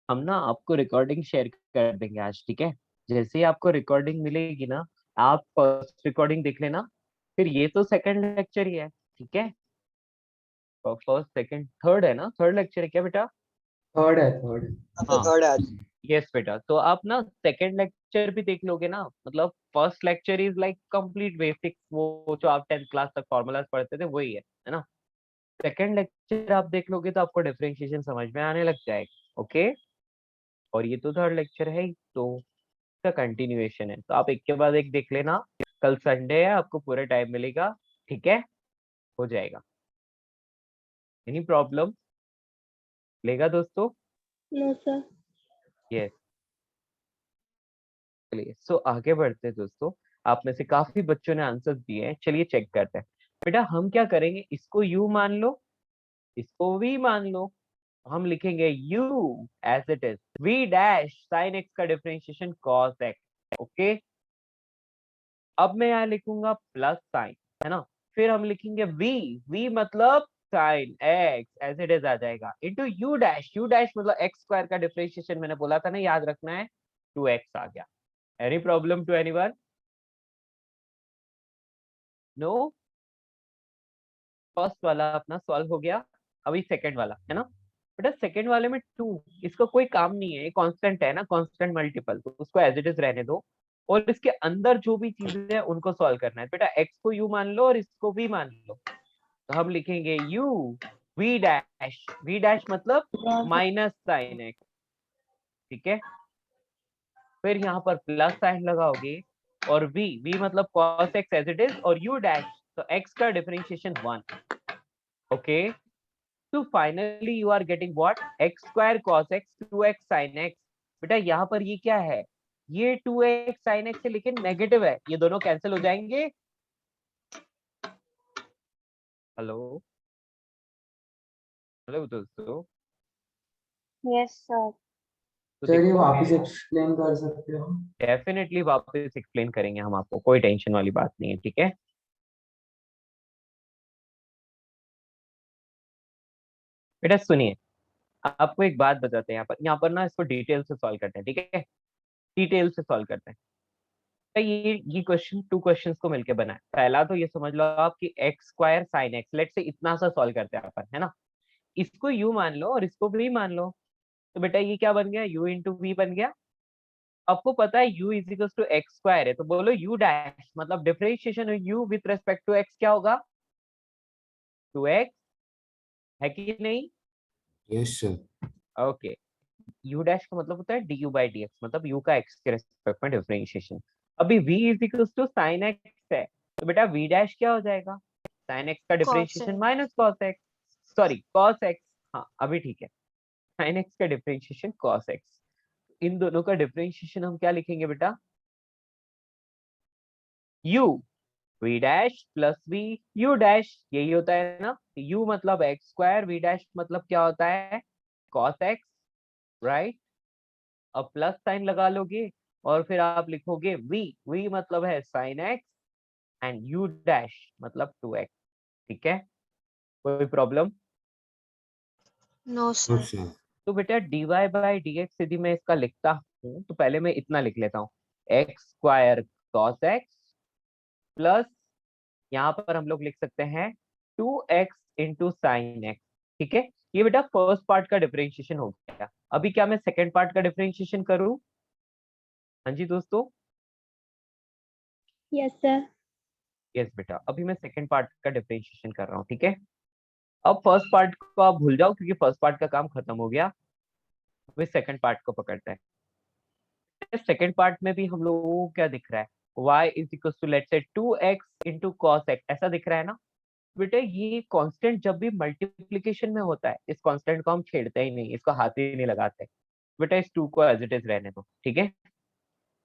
हम ना आपको रिकॉर्डिंग शेयर कर देंगे आज, ठीक है? जैसे ही आपको रिकॉर्डिंग मिलेगी ना, आप फर्स्ट रिकॉर्डिंग देख लेना, फिर ये तो सेकंड लेक्चर ही है, ठीक है? फर्स्ट सेकंड थर्ड है ना, थर्ड लेक्चर है क्या बेटा? थर्ड है थर्ड। आपका हाँ थर्ड है आज। यस बेटा, तो आप ना सेकंड लेक्चर भी देख लोगे ना, मतलब first lecture is like complete basics, वो जो आप 10th क्लास तक फॉर्मूलाज पढ़ते थे वही है ना। सेकंड लेक्चर आप देख लोगे तो आपको डिफरेंशिएशन समझ में आने लग जाएगा। ओके, और ये तो थर्ड लेक्चर है ही, तो इसका कंटिन्यूएशन है, तो आप एक के बाद एक देख लेना। कल संडे है, आपको पूरा टाइम मिलेगा, ठीक है? हो जाएगा, एनी प्रॉब्लम लेगा दोस्तों? No sir. यस, चलिए सो आगे बढ़ते हैं दोस्तों। आप में से काफी बच्चों ने आंसर दिए हैं, चलिए चेक करते हैं। बेटा हम क्या करेंगे, इसको u मान लो, इसको v मान लो। हम लिखेंगे u as it is v dash sine x का डिफरेंशिएशन cos x। ओके, अब मैं यहाँ लिखूंगा प्लस साइन, है ना। फिर हम लिखेंगे v मतलब sine x as it is आ जाएगा, इंटू u डैश मतलब x स्क्वायर का डिफरेंशिएशन मैंने बोला था ना, याद रखना है, 2x आ गया। Any problem to anyone? No. First वाला अपना सॉल्व हो गया, अभी सेकंड वाला है ना। बेटा सेकंड वाले में 2, इसका कोई काम नहीं है, ये कांस्टेंट है ना, कांस्टेंट मल्टीपल, तो उसको एज इट इज रहने दो। और इसके अंदर जो भी चीजें हैं उनको सॉल्व करना है। बेटा x को u मान लो और इसको v मान लो, तो हम लिखेंगे u v डैश मतलब माइनस साइन x, ठीक है। फिर यहाँ पर प्लस साइन लगाओगे और v मतलब cos x as it is, और u डैश तो x का differentiation 1। Okay, so finally you are getting what, x square cos x 2x sin x। बेटा यहाँ पर ये क्या है, ये 2x sin x है लेकिन नेगेटिव है, ये दोनों कैंसिल हो जाएंगे। हेलो हेलो दोस्तों, Yes, sir. तो सर ये देखो वापस एक्सप्लेन कर सकते हो? डेफिनेटली वापस एक्सप्लेन करेंगे हम आपको, कोई टेंशन वाली बात नहीं है, ठीक है। बेटा सुनिए, आपको एक बात बताते हैं, यहाँ पर ना इसको डिटेल से सॉल्व करते हैं, ठीक है, डिटेल से सॉल्व करते हैं। ये क्वेश्चन 2 क्वेश्चंस को मिलके बना है। पहला तो ये समझ लो आप कि x square sine x, let say इतना सा सॉल्व करते हैं अपन, है ना। इसको u मान लो और इसको v मान लो, तो बेटा ये क्या बन गया, u इंटू v बन गया। आपको पता है u is equal to x square है, तो बोलो u डैश मतलब differentiation u with respect to x क्या होगा, 2x, है कि नहीं? Yes sir. Okay, u dash का मतलब होता है du बाई dx, मतलब u का x के रेस्पेक्ट में डिफरेंशिएशन। अभी v is equal to sine x है, तो बेटा v डैश क्या हो जाएगा, साइन x का differentiation minus cos x, sorry cos x, हाँ अभी ठीक है, साइन x का डिफरेंशिएशन कॉस x। इन दोनों का डिफरेंशिएशन हम क्या लिखेंगे बेटा, u v dash plus v u dash, यही होता है ना, u मतलब x स्क्वायर, v डैश मतलब क्या होता है, कॉस x, राइट। अब प्लस साइन लगा लोगे और फिर आप लिखोगे v मतलब है sine x and u dash मतलब 2x, ठीक है। कोई प्रॉब्लम? No sir. सर तो बेटा dy बाई dx यदि मैं इसका लिखता हूँ तो पहले मैं इतना लिख लेता हूँ, x square cos x plus यहाँ पर हम लोग लिख सकते हैं 2x इंटू साइन एक्स, ठीक है। ये बेटा फर्स्ट पार्ट का डिफरेंशिएशन हो गया। अभी क्या मैं सेकेंड पार्ट का डिफरेंशिएशन करूँ? हाँ जी दोस्तों, Yes, sir. यस बेटा, अभी मैं सेकेंड पार्ट का डिफरेंशिएशन कर रहा हूँ, ठीक है। अब फर्स्ट पार्ट को आप भूल जाओ क्योंकि फर्स्ट पार्ट का काम खत्म हो गया, अभी सेकेंड पार्ट को पकड़ते हैं। सेकेंड पार्ट में भी हम लोगों को क्या दिख रहा है, y is equal to let's say 2x into cos x, ऐसा दिख रहा है ना। बेटा ये कांस्टेंट जब भी मल्टीप्लिकेशन में होता है, इस कांस्टेंट को हम छेड़ते ही नहीं, इसको हाथ ही नहीं लगाते। बेटा इस 2 को एज इट इज रहने दो, ठीक है।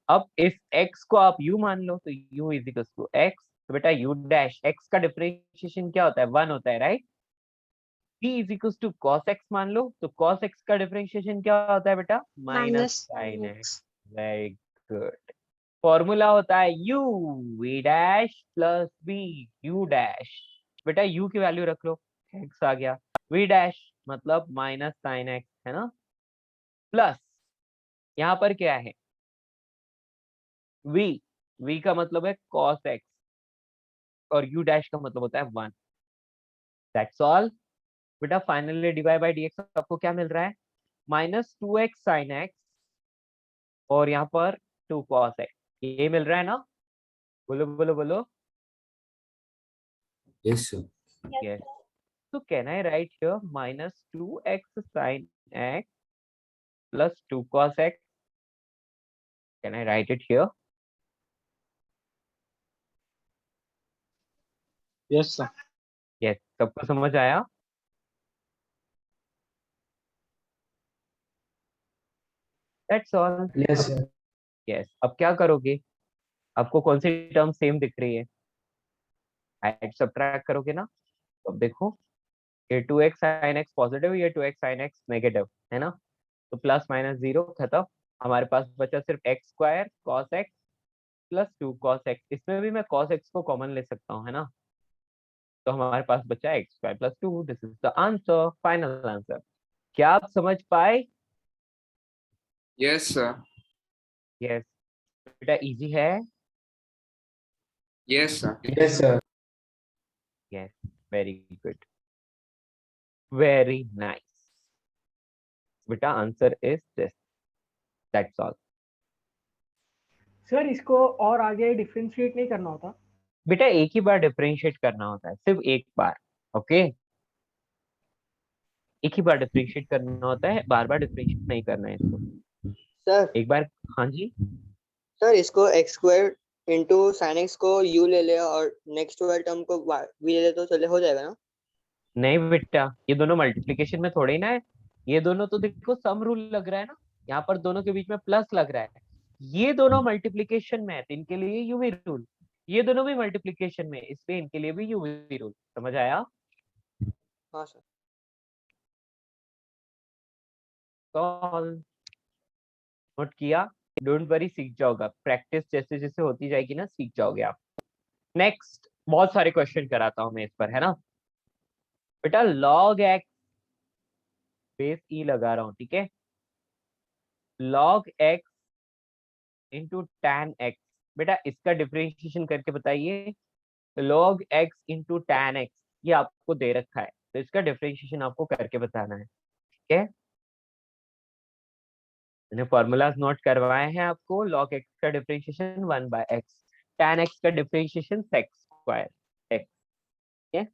अब इस x को आप u मान लो, तो u is equal to x, तो बेटा u डैश x का डिफरेंशिएशन क्या होता है, 1 होता है, right. p is equal to cos x मान लो, तो cos x का डिफरेंशिएशन क्या होता है बेटा, minus sine x। Very good, formula होता है u v dash plus v u dash. बेटा u की वैल्यू रख लो, x आ गया, v डैश मतलब माइनस साइन x, है ना, प्लस यहाँ पर क्या है v का मतलब है cos x और u डैश का मतलब होता है 1, दैट्स ऑल। बेटा फाइनली dy बाई dx आपको क्या मिल रहा है, माइनस 2x साइन x और यहाँ पर 2 cos x, ये मिल रहा है ना, बोलो बोलो बोलो। Yes sir. Yes. So can I write here minus 2x sin x plus 2 cos x? Can I write it here? Yes sir. Yes. सबको समझ आया? That's all. Yes sir. Yes. अब क्या करोगे, आपको कौन सी टर्म सेम दिख रही है, ऐड सब्ट्रैक्ट करोगे ना। अब देखो ये 2x sin x पॉजिटिव, ये 2x sin x नेगेटिव है ना, तो प्लस माइनस जीरो खत्म। हमारे पास बचा सिर्फ x square cos x plus 2 cos x। इसमें भी मैं cos x को कॉमन ले सकता हूँ, है ना, तो हमारे पास बचा x square plus 2। This is the answer, final answer. क्या आप समझ पाए? Yes, sir. यस बेटा, इजी है। Yes, sir. Yes, sir. Yes, very good, very nice बेटा, answer is this, that's all. Sir इसको और आगे डिफरेंशिएट नहीं करना होता? बेटा एक ही बार डिफरेंशिएट करना होता है, सिर्फ एक बार, ओके, एक ही बार डिफरेंशिएट करना होता है, बार बार डिफरेंशिएट नहीं करना है इसको, सर एक बार। हाँ जी, सर इसको x square into sine x को यू ले ले और नेक्स्ट वाले टर्म को वी ले ले तो चले हो जाएगा ना? नहीं बेटा, ये दोनों मल्टीप्लिकेशन में थोड़े ही ना है, ये दोनों तो देखो सम रूल लग रहा है ना, यहाँ पर दोनों के बीच में प्लस लग रहा है। ये दोनों मल्टीप्लिकेशन में है तो इनके लिए यूवी रूल, ये दोनों भी मल्टीप्लिकेशन में, इसलिए इनके लिए भी यूवी रूल। समझ आया? हाँ सर। नोट किया? डोंट वरी, सीख जाओगा, प्रैक्टिस जैसे जैसे होती जाएगी ना सीख जाओगे आप। नेक्स्ट बहुत सारे क्वेश्चन कराता हूं मैं इस पर, है ना बेटा। log x बेस ई लगा रहा हूं, ठीक है, log x into tan x। बेटा इसका डिफरेंशिएशन करके बताइए, log x into tan x, ये आपको दे रखा है तो इसका डिफरेंशिएशन आपको करके बताना है, ठीक है। मैंने फॉर्मूलाज नोट करवाए हैं आपको, log x का डिफरेंशिएशन 1/x, tan x का डिफरेंशिएशन sec स्क्वायर x, ठीक है।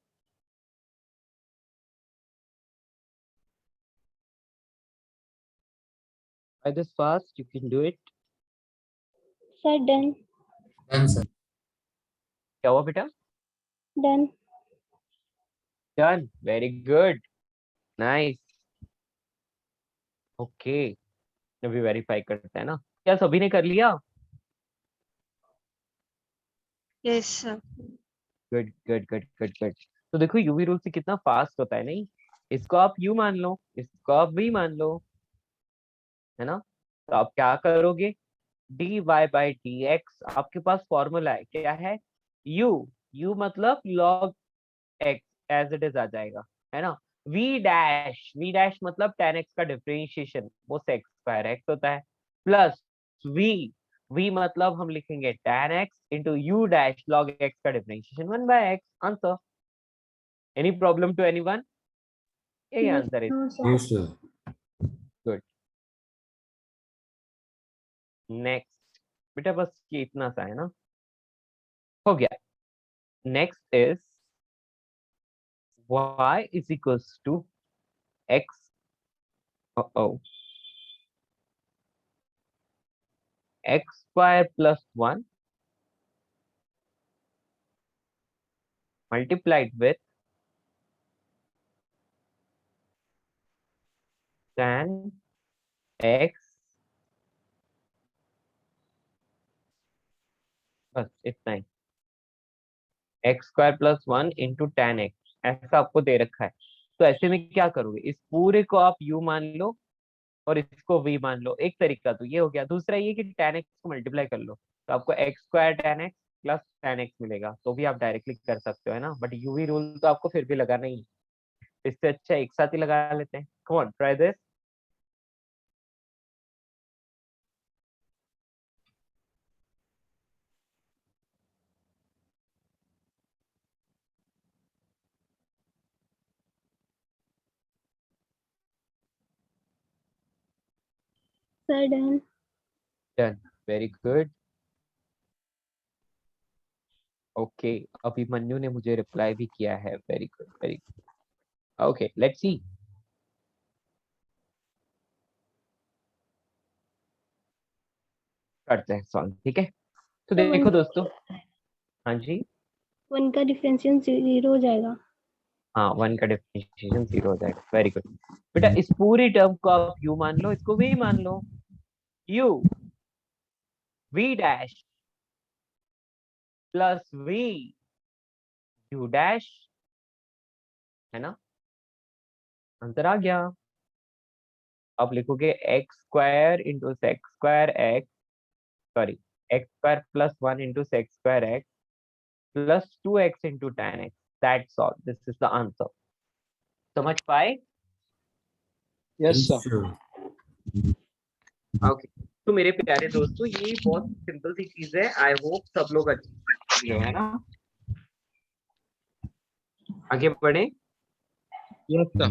By this fast you can do it। Sir, done. Done, sir. क्या हुआ बेटा? Done. Done, very good, nice, okay. अभी वेरीफाई करते हैं ना, क्या सभी ने कर लिया? Yes, sir. Good good good good good. तो देखो यूवी रूल से कितना फास्ट होता है, नहीं, इसको आप यू मान लो, इसको आप वी मान लो, है ना। तो आप क्या करोगे, dy बाई डी एक्स, आपके पास फॉर्मूला है, क्या है, u मतलब log x as it is आ जाएगा, है ना। v डैश मतलब tan x का डिफरेंशिएशन, वो sec स्क्वायर x होता है, प्लस v मतलब हम लिखेंगे tan x into u dash log x का differentiation 1/x। Answer, any problem to anyone? यही No, आंसर है। no, sir. No, sir. Good, next बेटा, बस ये इतना सा है ना, हो गया। Next is y is equals to x, x square plus 1 multiplied with tan x, बस इतना ही, x square plus 1 into tan x, ऐसा आपको दे रखा है। तो ऐसे में क्या करोगे, इस पूरे को आप u मान लो और इसको v मान लो, एक तरीका तो ये हो गया। दूसरा ये कि tan x को मल्टीप्लाई कर लो तो आपको x square tan x plus tan x मिलेगा, तो भी आप डायरेक्टली कर सकते हो, है ना, बट यूवी रूल तो आपको फिर भी लगाना ही है, इससे अच्छा एक साथ ही लगा लेते हैं। कम on, try this. Sir, done. Done, very good, okay. Abhimanyu ने मुझे रिप्लाई भी किया है, very good very good, okay let's see. करते हैं सॉल्व, ठीक है। तो तो देखो दोस्तों, हाँ जी, 1 का डिफरेंशिएशन 0 हो जाएगा। हाँ 1 का डिफरेंशिएशन 0 हो जाएगा, वेरी गुड बेटा। इस पूरी टर्म को आप u मान लो, इसको v मान लो, u v dash plus v u dash, है ना, आंसर आ गया। अब लिखोगे x square into sec square x, sorry, x square plus 1 into sec square x plus 2x into tan x, that's all, this is the answer. समझ पाए? Yes, Yes, sir. sir. Okay, तो मेरे प्यारे दोस्तों ये बहुत सिंपल सी चीज है, आई होप सब लोग अच्छे है ना। आगे बढ़े, Yes, sir.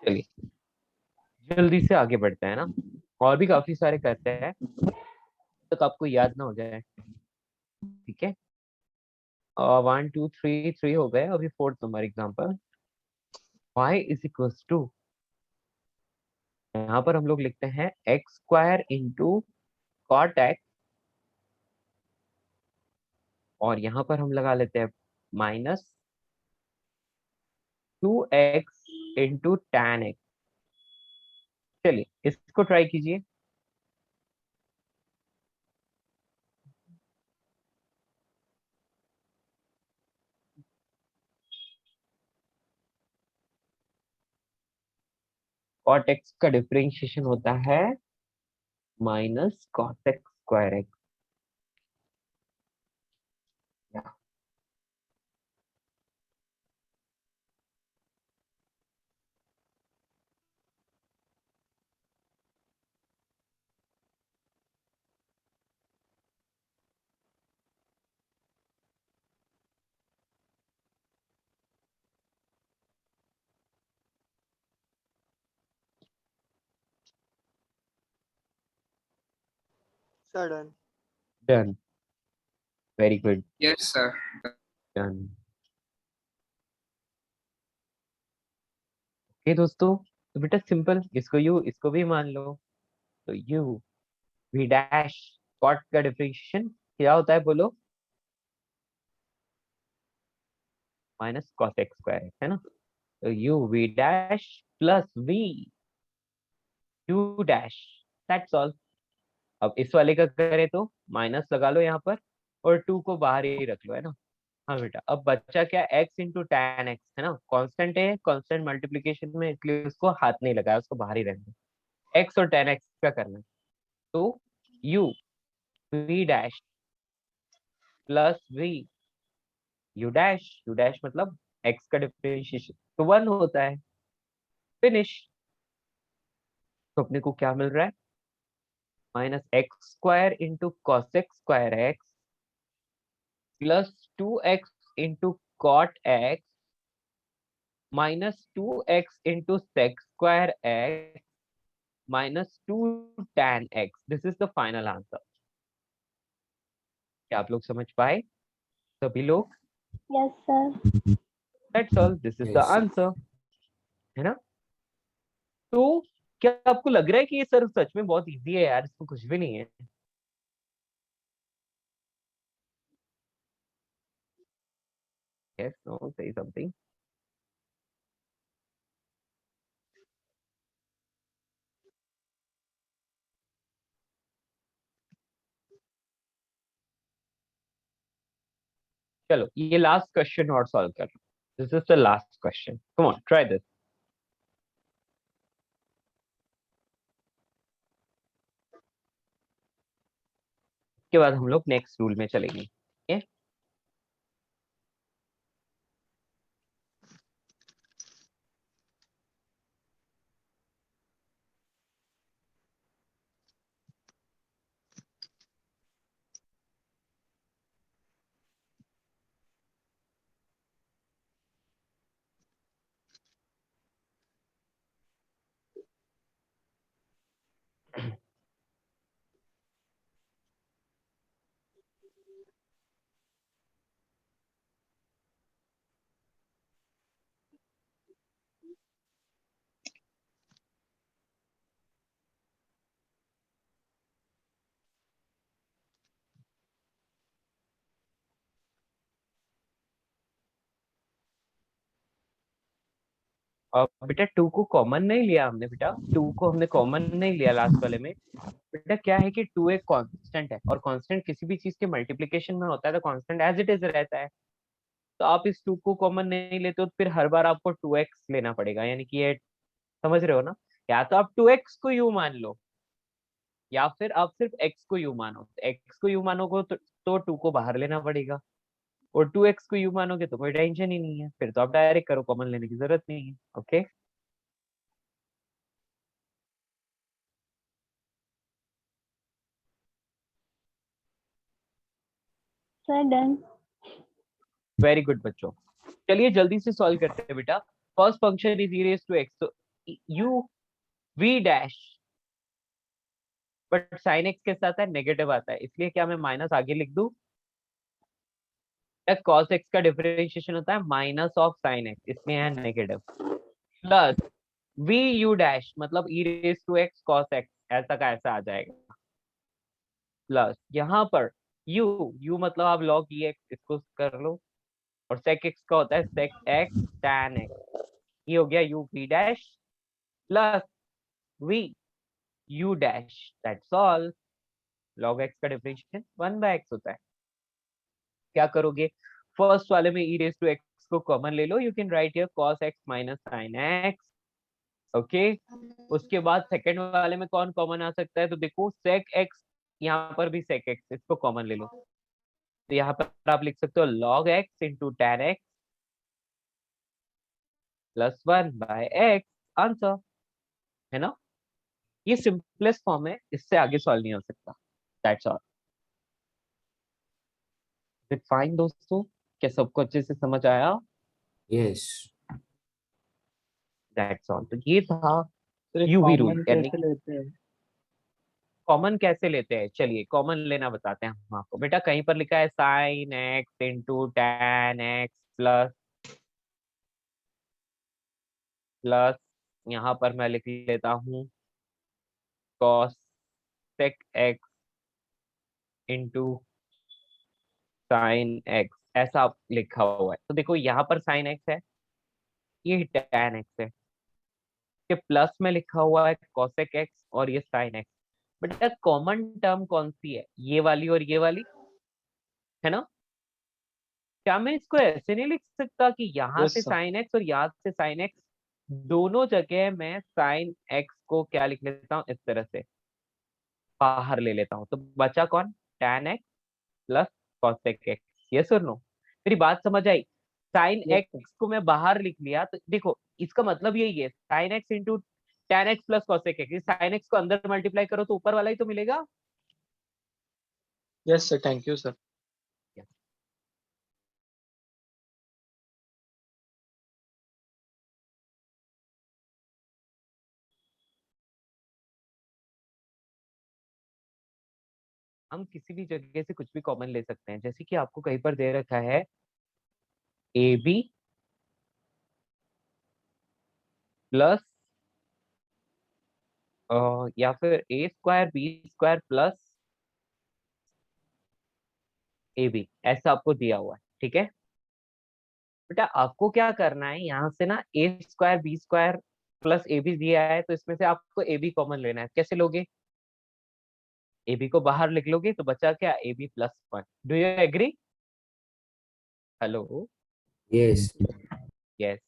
चलिए जल्दी से आगे बढ़ते हैं ना, और भी काफी सारे करते हैं तक आपको याद ना हो जाए, ठीक है। 1 2 3 3 हो गए, अभी fourth number example, y is equals to, यहाँ पर हम लोग लिखते हैं x square into cot x, और यहाँ पर हम लगा लेते हैं minus 2x into tan x. चलिए इसको ट्राई कीजिए। कॉट एक्स का डिफरेंशिएशन होता है minus cot x square x. Sir done. Done, very good, Yes, sir. Done. Okay दोस्तों, तो बेटा सिंपल, इसको यू इसको भी मान लो, तो यू वी डैश कॉट का डिफरेंशिएशन क्या होता है बोलो, माइनस कॉस एक्स स्क्वायर है ना, तो u v dash plus v u dash, that's all. अब इस वाले का करें तो माइनस लगा लो यहाँ पर, और 2 को बाहर ही रख लो, है ना। हाँ बेटा, अब बच्चा क्या, x इंटू टैन एक्स है ना, कांस्टेंट है, कांस्टेंट मल्टीप्लिकेशन में, इसलिए उसको हाथ नहीं लगाया, उसको बाहर ही रहने दो। x और टैन एक्स का करना है, तो u v dash plus v you dash मतलब x का डिफरेंशिएशन तो 1 होता है, फिनिश। तो अपने को क्या मिल रहा है, minus x square into cos x square x plus 2x into cot x minus 2x into sec square x minus 2 tan x, this is the final answer. क्या आप लोग समझ पाए सभी लोग? Yes, sir. That's all, this is the Yes, sir. Answer, है ना। तो क्या आपको लग रहा है कि ये सर सच में बहुत इजी है यार, इसमें कुछ भी नहीं है? Yes, no, say something. चलो ये लास्ट क्वेश्चन और सॉल्व कर लो, this is the last question, come on try this. के बाद हम लोग नेक्स्ट रूल में चलेंगे, ठीक है। और बेटा 2 को कॉमन नहीं लिया हमने, बेटा 2 को हमने कॉमन नहीं लिया लास्ट वाले में। बेटा क्या है कि 2 एक कांस्टेंट है, और कांस्टेंट किसी भी चीज के मल्टीप्लिकेशन में होता है तो कांस्टेंट एज इट इज रहता है। तो आप इस 2 को कॉमन नहीं लेते हो तो फिर हर बार आपको 2x लेना पड़ेगा, यानी कि ये समझ रहे हो ना। या तो आप 2x को u मान लो, या फिर आप सिर्फ x को u मानो। तो x को u मानोगे तो 2 को बाहर लेना पड़ेगा, और 2x को u मानोगे तो कोई टेंशन ही नहीं है, फिर तो आप डायरेक्ट करो, कॉमन लेने की जरूरत नहीं है। Okay sir done. Very good बच्चों, चलिए जल्दी से सॉल्व करते हैं बेटा। First function is e raised to x, तो u v dash, but sine x के साथ है नेगेटिव आता है, इसलिए क्या मैं माइनस आगे लिख दूं। cos x का डिफरेंशिएशन होता है माइनस ऑफ साइन x, इसमें है negative, plus v u dash मतलब e raised to x cos x, ऐसा का ऐसा आ जाएगा, प्लस यहाँ पर u मतलब आप log e x इसको कर लो, और sec x का होता है sec x tan x, ये हो गया u v dash plus v u dash, that's all. log x का डिफरेंशिएशन 1/x होता है। क्या करोगे, फर्स्ट वाले में e raised to x को कॉमन ले लो, you can write here cos x minus sin x। Okay, उसके बाद सेकंड वाले में कौन कॉमन आ सकता है, तो देखो sec x, यहाँ पर भी sec x, इसको कॉमन ले लो, तो यहाँ पर आप लिख सकते हो log x into tan x plus 1/x, answer है ना। ये सिंपलेस्ट फॉर्म है, इससे आगे सॉल्व नहीं हो सकता, दैट्स ऑल। फाइन दोस्तों, क्या सबको अच्छे से समझ आया? यस। That's all. तो ये था सर यूवी रूल, कॉमन यानी कैसे लेते हैं? कॉमन कैसे लेते हैं। चलिए कॉमन लेना बताते हैं हम आपको। बेटा कहीं पर लिखा है sine x into tan x plus plus, यहाँ पर मैं लिख लेता हूँ cosec x into sine x, ऐसा लिखा हुआ है। तो देखो यहाँ पर साइन एक्स है, ये टैन एक्स है, के प्लस में लिखा हुआ है कॉसेक एक्स, और ये साइन एक्स। बेटा कॉमन टर्म कौन सी है, ये वाली और ये वाली, है ना। क्या मैं इसको ऐसे नहीं लिख सकता कि यहाँ यस से सर। साइन एक्स और यहाँ से साइन एक्स, दोनों जगह मैं साइन एक्स को क्या लिख लेता हूँ, इस तरह से बाहर ले लेता हूँ, तो बचा कौन, tan x plus cosec x. Yes और नो, मेरी बात समझ आई। Sine yes sir. एक्स को मैं बाहर लिख लिया, तो देखो इसका मतलब यही है, sine x into tan x plus cosec x, sine x को अंदर मल्टीप्लाई करो तो ऊपर वाला ही तो मिलेगा। Yes sir, thank you sir. हम किसी भी जगह से कुछ भी कॉमन ले सकते हैं, जैसे कि आपको कहीं पर दे रखा है ए बी प्लस या फिर A square B square plus A B, ऐसा आपको दिया हुआ है, ठीक है। बेटा आपको क्या करना है, यहाँ से ना A square B square plus A B दिया है, तो इसमें से आपको ए बी कॉमन लेना है। कैसे लोगे, ए बी को बाहर लिख लोगे तो बचा क्या, a b plus 1। Do you agree? Hello, yes. Yes.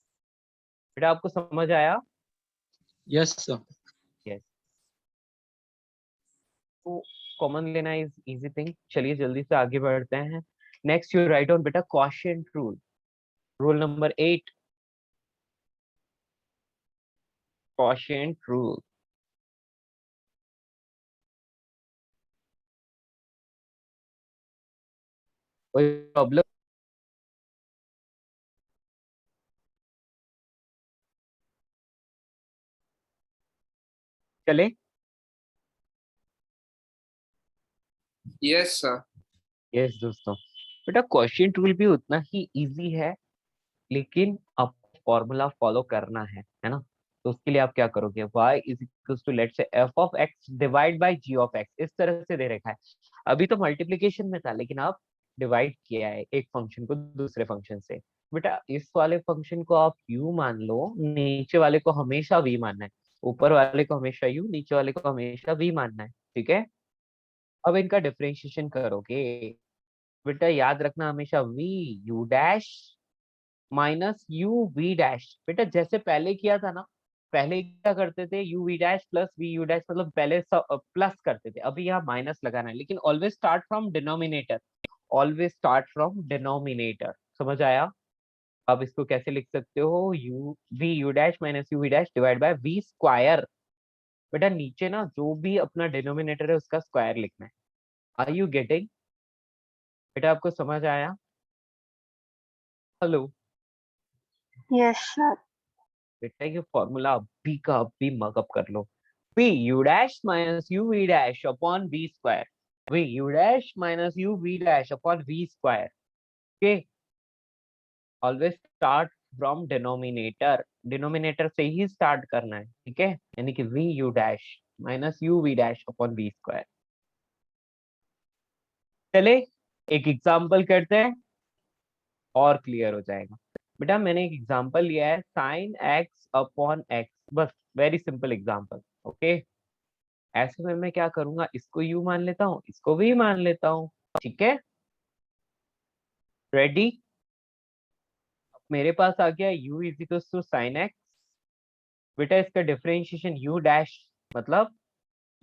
बेटा आपको समझ आया? Yes sir. यस। तो कॉमन लेना इज इजी थिंग। चलिए जल्दी से आगे बढ़ते हैं। नेक्स्ट यू राइट ऑन बेटा quotient rule, rule number 8, quotient rule. कोई प्रॉब्लम? चले। Yes, sir. यस दोस्तों, बेटा क्वोशिएंट रूल भी उतना ही इजी है, लेकिन आपको फॉर्मूला फॉलो करना है ना। तो उसके लिए आप क्या करोगे, y is equals to let's say f of x divide by g of x, इस तरह से दे रखा है। अभी तो मल्टीप्लिकेशन में था, लेकिन आप डिवाइड किया है एक फंक्शन को दूसरे फंक्शन से, बेटा इस वाले फंक्शन को आप u मान लो, नीचे वाले को हमेशा v मानना है, ऊपर वाले को हमेशा u, नीचे वाले को हमेशा v मानना है, ठीक है। अब इनका डिफरेंशिएशन करोगे, बेटा याद रखना हमेशा v u dash minus u v dash. बेटा जैसे पहले किया था ना, पहले क्या करते थे, u v dash plus v u dash, मतलब पहले प्लस करते थे, अभी यहाँ माइनस लगाना है, लेकिन always start from denominator, always start from denominator, समझ आया। अब इसको कैसे लिख सकते हो, u v u dash minus u v dash divide by v square. बेटा नीचे ना जो भी अपना डिनोमिनेटर है उसका स्क्वायर लिखना है। Are you getting? बेटा आपको समझ आया? Hello Yes, sir. बेटा ये फॉर्मूला अभी का अभी मगअप कर लो, v u dash minus u v dash upon v square, v u dash minus u v dash upon v square. Okay, always start from denominator, denominator से ही start करना है, ठीक है, यानी कि v u dash minus u v dash upon v square. चले एक example करते हैं और क्लियर हो जाएगा। बेटा मैंने एक एग्जांपल लिया है, साइन x अपॉन x, बस वेरी सिंपल एग्जांपल। ओके, ऐसे में मैं क्या करूंगा, इसको u मान लेता हूँ, इसको v मान लेता हूँ, ठीक है। रेडी, अब मेरे पास आ गया u is equal to sine x। बेटा इसका डिफरेंशिएशन u डैश, मतलब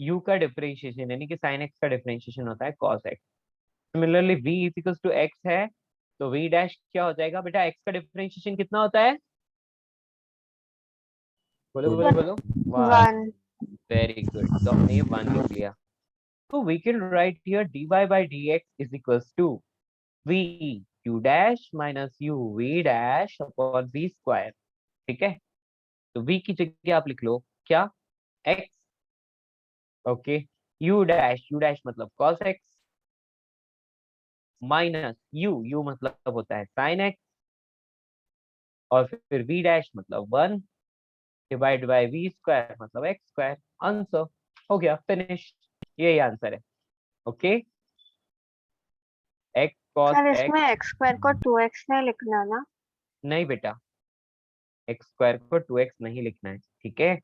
u का डिफरेंशिएशन यानी कि साइन x का डिफरेंशिएशन होता है cos x। Similarly v is equal to x है, तो v डैश क्या हो जाएगा, बेटा x का डिफरेंशिएशन कितना होता है, बोलो बोलो बोलो, 1. वेरी गुड, तो हमने ये 1 लिख लिया। तो we can write here dy by dx is equals to v u dash minus u v dash upon v square, ठीक है। तो v की जगह आप लिख लो क्या, x, ओके, u डैश मतलब cos x, माइनस u मतलब होता है sin x, और फिर v डैश मतलब 1 डिवाइड बाय v स्क्वायर मतलब x स्क्वायर। आंसर हो गया, फिनिश, यही आंसर है। Okay, x cos sir x, इसमें x स्क्वायर को 2x नहीं लिखना ना? नहीं बेटा x स्क्वायर को 2x नहीं लिखना है, ठीक है।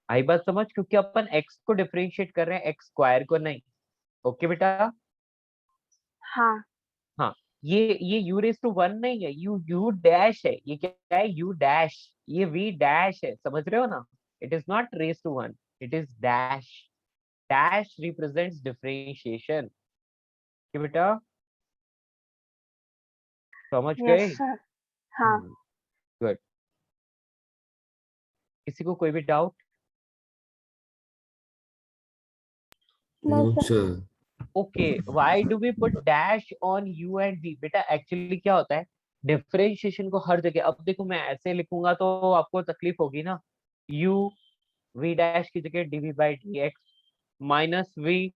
आई बात समझ, क्योंकि अपन x को डिफरेंशिएट कर रहे हैं, x स्क्वायर को नहीं। ओके बेटा, हाँ. हाँ, ये u रेस टू 1 नहीं है, u डैश है, ये क्या है, u डैश, ये v डैश है, समझ रहे हो ना। It is not raise to 1, it is dash, dash represents differentiation. कि बेटा समझ गए? Yes sir. हाँ. गुड, किसी को कोई भी doubt? No, No, sir. sir. Okay, why do we put dash on u and v? बेटा एक्चुअली क्या होता है, डिफरेंशिएशन को हर जगह, अब देखो मैं ऐसे लिखूंगा तो आपको तकलीफ होगी ना, u v डैश की जगह dv by dx minus v,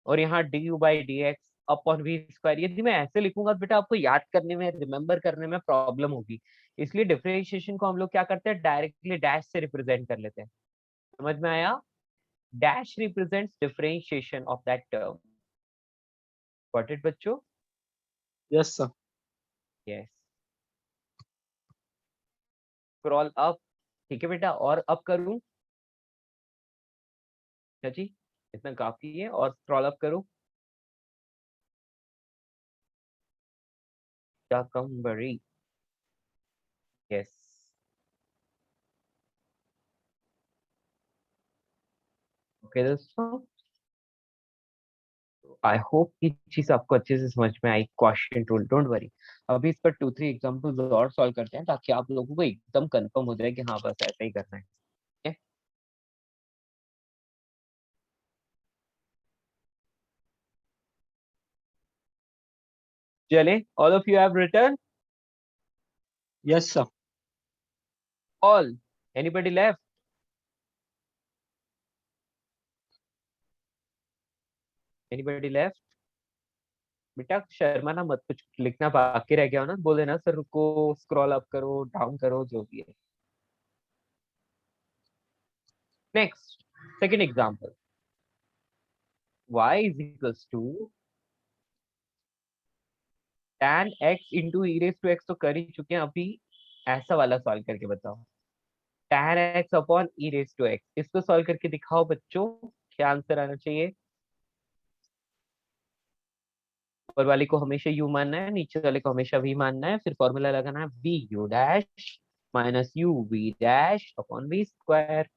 और यहाँ du by dx upon v square. यदि मैं ऐसे लिखूंगा तो बेटा आपको याद करने में, रिमेम्बर करने में प्रॉब्लम होगी, इसलिए डिफरेंशिएशन को हम लोग क्या करते हैं, डायरेक्टली डैश से रिप्रेजेंट कर लेते हैं। समझ में आया? Dash represents differentiation of that term. Got it बच्चों? Yes sir. Yes, scroll up, ठीक है बेटा, और अप करूं क्या जी, इतना काफी है, और स्क्रॉल अप करूं क्या, कम बड़ी, यस। ओके दोस्तों, आई होप ये चीज आपको अच्छे से समझ में आई, क्वेश्चन टूल, डोंट वरी। अभी इस पर 2-3 एग्जांपल्स और सॉल्व करते हैं ताकि आप लोगों को एकदम कंफर्म हो जाए कि हाँ बस ऐसा ही करना है, ठीक है। चले, all of you have written? Yes sir. All, anybody left? Anybody left? बेटा शर्माना मत, कुछ लिखना बाकी रह गया हो ना, बोल देना सर रुको, स्क्रॉल अप करो, डाउन करो, जो भी है। Next, second example, y is equals to tan x into e raised to x तो कर ही चुके हैं, अभी ऐसा वाला सॉल्व करके बताओ। tan x upon e raised to x, इसको सॉल्व करके दिखाओ बच्चों, क्या आंसर आना चाहिए। ऊपर वाले को हमेशा u मानना है, नीचे वाले को हमेशा v मानना है, फिर फॉर्मूला लगाना है v u dash minus u v dash upon v square.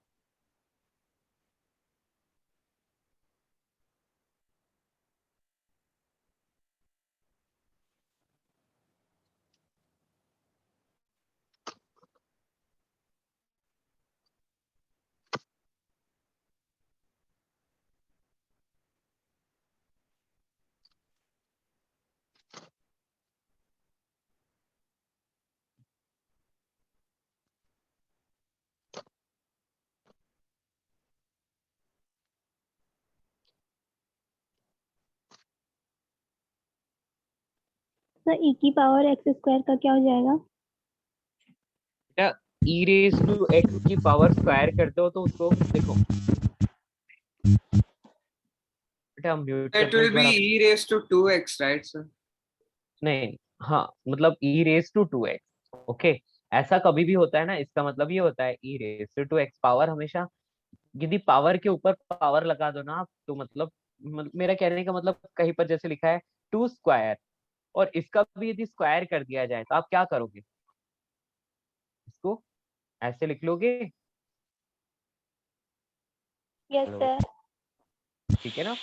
Sir e की पावर x स्क्वायर का क्या हो जाएगा? e रेज टू x की पावर स्क्वायर करते हो तो उसको देखो बेटा, हम म्यूट It करते हैं will एक बार be आप। e raised to 2x, right, sir? नहीं, हाँ मतलब e raise to 2x, okay. ऐसा कभी भी होता है ना, इसका मतलब ये होता है e raise to 2x। Power हमेशा, यदि पावर के ऊपर पावर लगा दो ना आप, तो मतलब मेरा कहने का मतलब कहीं पर जैसे लिखा है 2 स्क्वायर, और इसका भी यदि स्क्वायर कर दिया जाए तो आप क्या करोगे, इसको ऐसे लिख लोगे, यस हेलो, सर। ठीक है ना।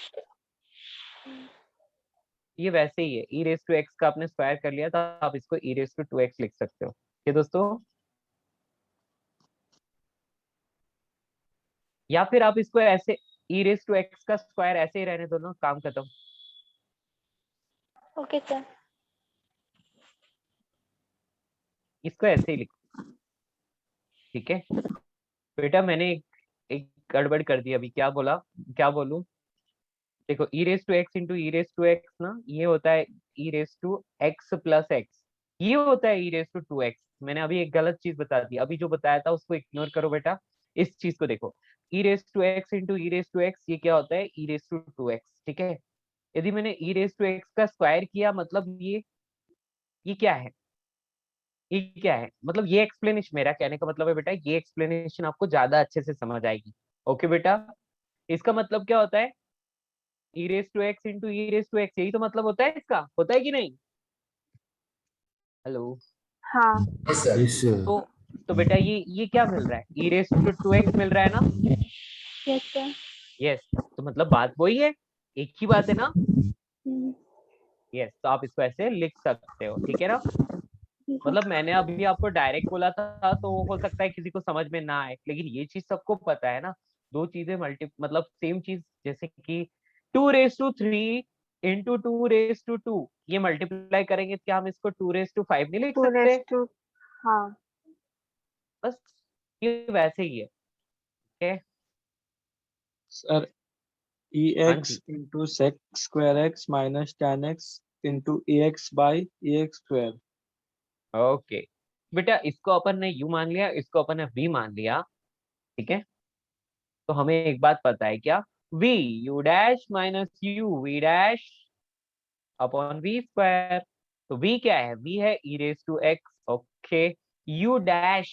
ये वैसे ही है, e रेज टू x का आपने स्क्वायर कर लिया, तो आप इसको e रेज टू 2x लिख सकते हो। ठीक है दोस्तों, या फिर आप इसको ऐसे e रेज टू x का स्क्वायर ऐसे ही रहने दो ना, काम खत्म। Okay sir. इसको ऐसे ही लिखो, ठीक है बेटा। मैंने एक गड़बड़ कर दी अभी, क्या बोला, क्या बोलूं, देखो e raise to x into e raise to x ना, ये होता है e raise to x plus x, ये होता है e रेज टू 2x। मैंने अभी एक गलत चीज बता दी, अभी जो बताया था उसको इग्नोर करो बेटा, इस चीज को देखो। e raise to x into e raise to x, ये क्या होता है e रेज टू 2x, ठीक है। यदि मैंने e रेज टू x का स्क्वायर किया, मतलब ये क्या है, ये क्या है, मतलब ये एक्सप्लेनेशन, मेरा कहने का मतलब है बेटा, ये एक्सप्लेनेशन आपको ज्यादा अच्छे से समझ आएगी। ओके बेटा, इसका मतलब क्या होता है, e raise to x into e raise to x, यही तो मतलब होता है इसका, होता है कि नहीं। हेलो, हाँ। Yes, sir. Yes, sir. तो बेटा ये क्या मिल रहा है, e रेज टू 2x मिल रहा है ना। Yes sir. यस, तो मतलब बात वही है, एक ही बात है ना। यस, तो आप इसको ऐसे लिख सकते हो, ठीक है ना। मतलब मैंने अभी आपको डायरेक्ट बोला था तो हो सकता है किसी को समझ में ना आए, लेकिन ये चीज सबको पता है ना, दो चीजें मतलब सेम चीज, जैसे कि 2 raise to 3 into 2 raise to 2, ये मल्टीप्लाई करेंगे, क्या हम इसको 2 रेज टू 5 नहीं लिख 2 सकते। रेज टू, हाँ। बस ये वैसे ही है, ठीक है। सर हाँ ex ji, into sec square x minus tan x into ex by ex square। Okay बेटा, इसको अपन ने u मान लिया, इसको अपन ने v मान लिया, ठीक है। तो हमें एक बात पता है क्या, v u dash minus u v dash upon v square. तो v क्या है, v है e raise to x, okay. u dash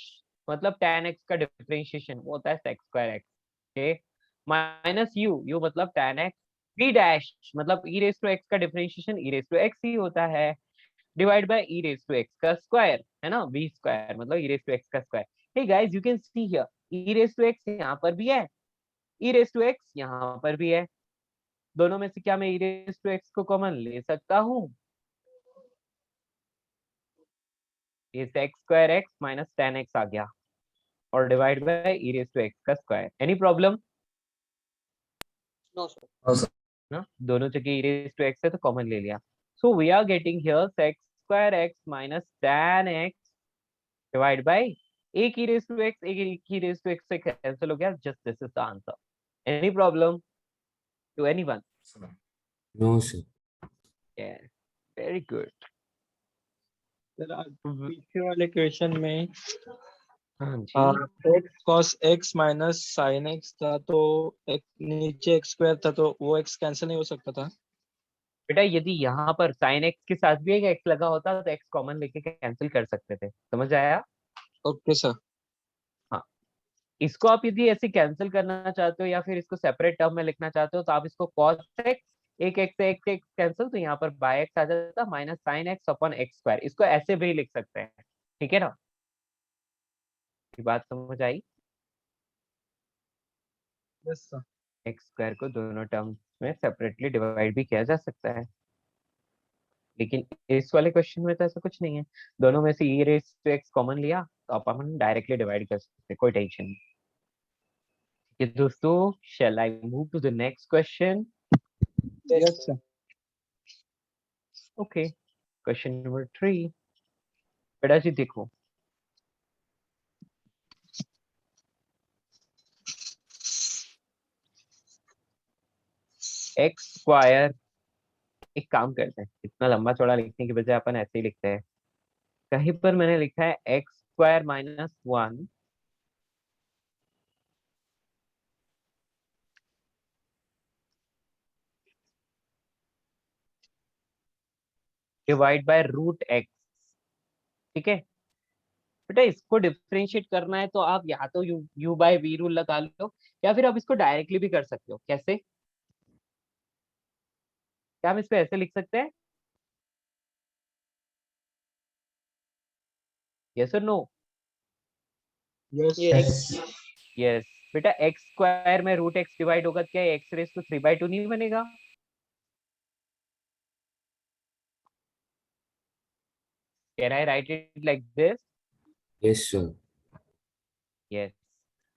मतलब tan x का डिफरेंशिएशन, वो होता है sec square x, okay. Minus u मतलब tan x, v डैश मतलब e रेज टू x का differentiation e raise to x ही होता है, divide by e raise to x का स्क्वायर, है ना, v स्क्वायर मतलब e रेज टू x का square. Hey guys, you can see here, e raise to x यहाँ पर भी है, e रेज टू x यहाँ पर भी है, दोनों में से क्या मैं e रेज टू x को कॉमन ले सकता हूँ, ये sec square x minus tan x आ गया, और divide by e raise to x का square. Any problem no sir. No, sir. ना, दोनों जगह e रेज टू x है तो कॉमन ले लिया। So we are getting here sec square x minus tan x divide by एक e raise to x, एक e रेज टू x से कैंसिल हो गया, just this is the answer. Any problem to anyone? No, sir. Yes, very good. Sir पीछे वाले question में हाँ जी, x cos x minus sin x था, तो एक नीचे x स्क्वायर था, तो वो x कैंसिल नहीं हो सकता था। बेटा यदि यहाँ पर साइन एक्स के साथ भी एक एक्स लगा होता तो एक्स कॉमन लेके कैंसिल कर सकते थे, समझ आया? Okay sir. हाँ, इसको आप यदि ऐसे कैंसिल करना चाहते हो या फिर इसको सेपरेट टर्म में लिखना चाहते हो तो आप इसको cos x, एक एक्स से एक एक्स कैंसिल, तो यहाँ पर बाय एक्स आ जाता minus sine x upon x square, इसको ऐसे भी लिख सकते हैं, ठीक है ना? ये बात समझ आई? Yes sir. एक्स स्क्वायर को दोनों टर्म्स में सेपरेटली डिवाइड भी किया जा सकता है, लेकिन इस वाले क्वेश्चन में तो ऐसा कुछ नहीं है, दोनों में से e raise to x common लिया तो आप अपन डायरेक्टली डिवाइड कर सकते हैं, कोई टेंशन नहीं। ठीक है दोस्तों, shall I move to the next question? Yes sir. Okay, question number 3। बेटा जी देखो, एक्स स्क्वायर, एक काम करते हैं, इतना लंबा चौड़ा लिखने के बजाय अपन ऐसे ही लिखते हैं। कहीं पर मैंने लिखा है x square minus 1 divide by root x, ठीक है बेटा? इसको डिफरेंशिएट करना है तो आप या तो यू बाय वी रूल लगा लो, या फिर आप इसको डायरेक्टली भी कर सकते हो। कैसे? क्या हम इसको ऐसे लिख सकते हैं? यस और नो? Yes Yes. यस बेटा, एक्स स्क्वायर में रूट एक्स डिवाइड होगा, क्या एक्स रेस टू 3/2 नहीं बनेगा? Can I right it like this? Yes, sir. Yes.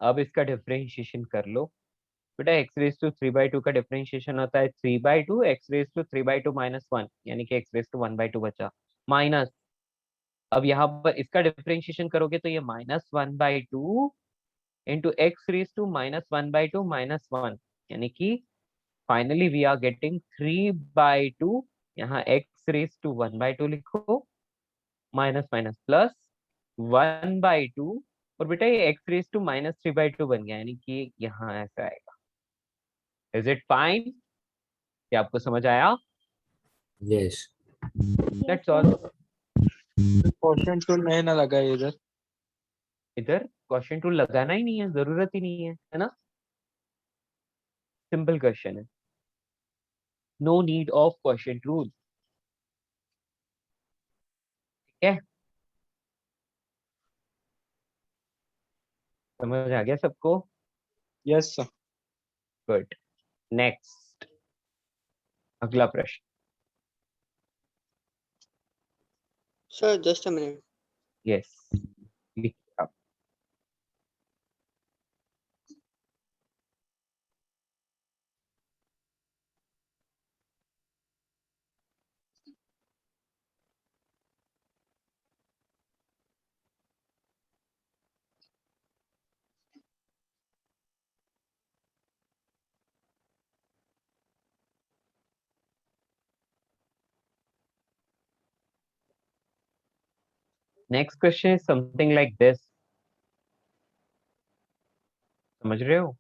अब इसका डिफरेंशिएशन कर लो बेटा, एक्स रेस टू 3/2 का डिफरेंशिएशन होता है 3/2 एक्स रेस टू 3/2 माइनस 1, यानी कि एक्स रेस टू 1/2 बचा, माइनस, अब यहाँ पर इसका डिफरेंशिएशन करोगे तो ये -1/2 into x raise to -1/2 minus 1, यानी कि फाइनली वी आर गेटिंग 3/2, यहाँ एक्स रेस टू 1/2 लिखो, माइनस माइनस प्लस 1/2, और बेटा ये एक्स रेस टू -3/2 बन गया, यानी कि यहाँ ऐसा आएगा। Is it fine? क्या आपको समझ आया? Yes. That's all. Question tool नहीं ना लगा है इधर। इधर क्वेश्चन टूल लगाना ही नहीं है, जरूरत ही नहीं है ना? सिंपल क्वेश्चन है, no need of question tool, ठीक है? समझ आ गया सबको? Yes sir. गुड। नेक्स्ट, अगला प्रश्न। Sir, just a minute. Yes, लिखिए आप। Next question is something like this, समझ रहे हो?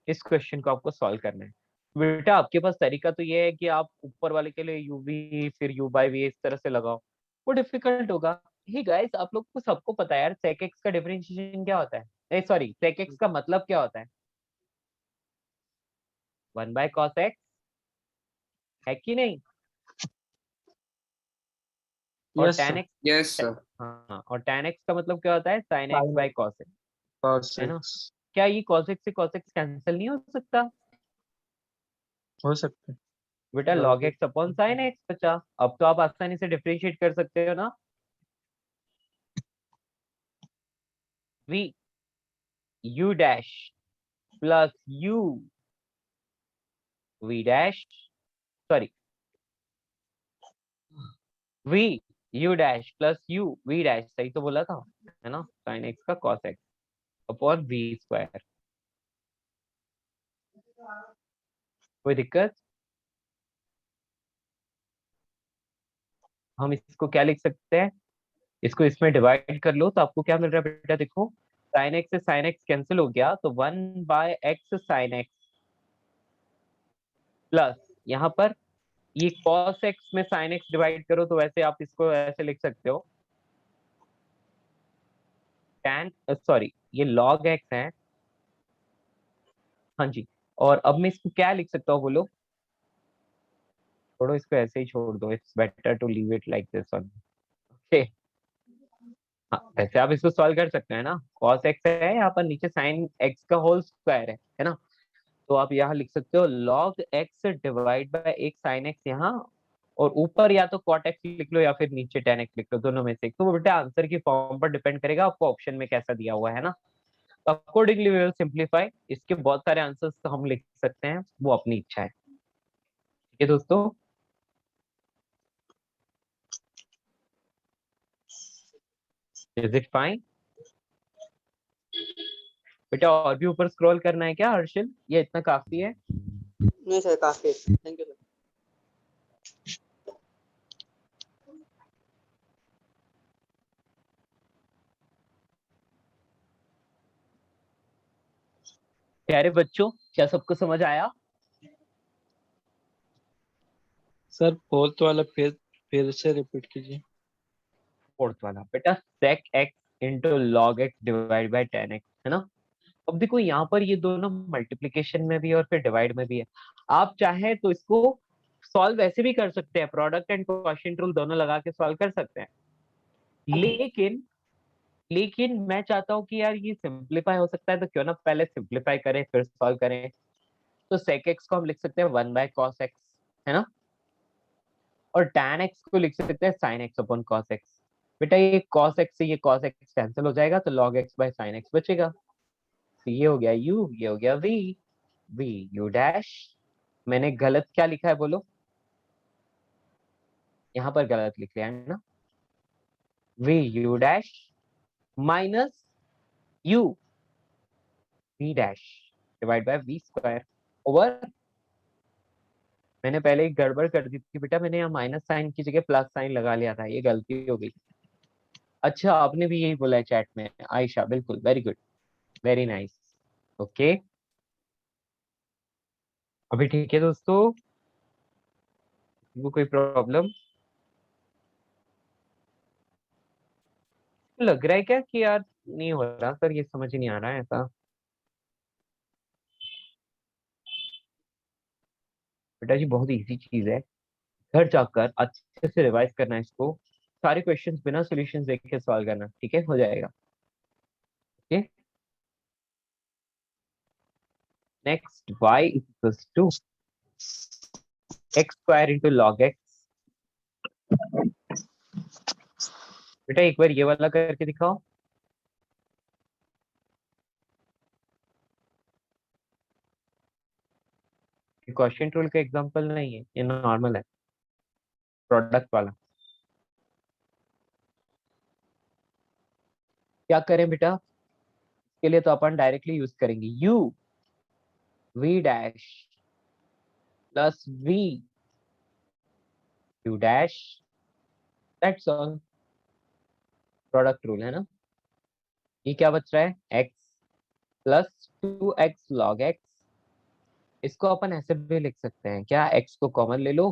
इस क्वेश्चन को आपको सॉल्व करना है बेटा। आपके पास तरीका तो ये है कि आप ऊपर वाले के लिए यू वी फिर यू बाई वी इस तरह से लगाओ, वो डिफिकल्ट होगा। हे गाइस, आप लोग को सबको पता है यार sec x का डिफरेंशिएशन क्या होता है, सॉरी sec x का मतलब क्या होता है? 1/cos x, है कि नहीं? और yes tan sir. x, Yes, sir. हाँ, और tan x का मतलब क्या होता है? sin x Sin by cos x, cos है ना? x क्या ये cos x से cos x कैंसिल नहीं हो सकता? हो सकता है। बेटा log x upon sin x बचा, अब तो आप आसानी से डिफरेंशिएट कर सकते हो ना। v u dash plus u v dash, sorry v u dash plus u v dash, सही तो बोला था, है ना? sin x का cos x upon v square. कोई दिक्कत? हम इसको क्या लिख सकते हैं, इसको इसमें डिवाइड कर लो तो आपको क्या मिल रहा है बेटा? देखो, sin x से sin x कैंसिल हो गया तो 1/x sin x प्लस यहाँ पर ये cos x में sin x डिवाइड करो, तो वैसे आप इसको ऐसे लिख सकते हो, tan सॉरी ये log x है, हाँ जी। और अब मैं इसको क्या लिख सकता हूँ बोलो? छोड़ो, इसको ऐसे ही छोड़ दो, it's better to leave it like this one. Okay, हाँ वैसे आप इसको सॉल्व कर सकते हैं ना, cos x है यहाँ पर, नीचे sin x का होल स्क्वायर है ना, तो आप यहाँ लिख सकते हो log x डिवाइड बाय एक sin x यहाँ, और ऊपर या तो cot x लिख लो या फिर नीचे tan x लिख लो, दोनों में से एक। तो वो बेटा आंसर की फॉर्म पर डिपेंड करेगा आपको ऑप्शन में कैसा दिया हुआ है ना। तो अकॉर्डिंगली वी विल सिंप्लीफाई, इसके बहुत सारे आंसर्स तो हम लिख सकते हैं, वो अपनी इच्छा है। ठीक है दोस्तों, इज इट फाइन? बेटा और भी ऊपर स्क्रॉल करना है क्या हर्षिल, ये इतना काफी है? नहीं सर, काफी, थैंक यू सर। प्यारे बच्चों, क्या सबको समझ आया? सर फोर्थ वाला फिर से रिपीट कीजिए। फोर्थ वाला बेटा sec x into log x divide bye tan x, है ना। अब देखो यहाँ पर ये दोनों मल्टीप्लीकेशन में भी और फिर डिवाइड में भी है, आप चाहे तो इसको सॉल्व ऐसे भी कर सकते हैं, प्रोडक्ट एंड क्वोशिएंट रूल दोनों लगा के सॉल्व कर सकते हैं, लेकिन लेकिन मैं चाहता हूँ कि यार ये सिंप्लीफाई हो सकता है, तो क्यों ना पहले सिंप्लीफाई करें फिर सॉल्व करें। तो sec x को हम लिख सकते हैं 1 बाय cos x, है ना, और tan x को लिख सकते हैं sin x upon cos x। बेटा ये cos x से ये cos x कैंसिल हो जाएगा, तो log x by sin x बचेगा। तो ये हो गया u, ये हो गया v, v u डैश। मैंने गलत क्या लिखा है बोलो? यहाँ पर गलत लिख लिया है ना, v u dash minus u v dash divide by v square over, मैंने पहले एक गड़बड़ कर दी थी बेटा, मैंने यहाँ माइनस साइन की जगह प्लस साइन लगा लिया था, ये गलती हो गई। अच्छा आपने भी यही बोला है चैट में आयशा, बिल्कुल, very good, very nice. Okay, अभी ठीक है दोस्तों, वो कोई प्रॉब्लम लग रहा है क्या कि यार नहीं हो रहा सर, ये समझ ही नहीं आ रहा है ऐसा? बेटा जी बहुत इजी चीज है, घर जाकर अच्छे से रिवाइज करना है इसको, सारे क्वेश्चंस बिना सॉल्यूशंस देख के सॉल्व करना, ठीक है, हो जाएगा। Okay, next y equals to x square into log x। बेटा एक बार ये वाला करके दिखाओ। क्वेश्चन रूल का एग्जांपल नहीं है, ये नॉर्मल है, प्रोडक्ट वाला। क्या करें बेटा, इसके लिए तो अपन डायरेक्टली यूज करेंगे u v dash plus v u dash, that's all, product rule है ना। ये क्या बच रहा है, x plus 2x log x, इसको अपन ऐसे भी लिख सकते हैं क्या, x को कॉमन ले लो,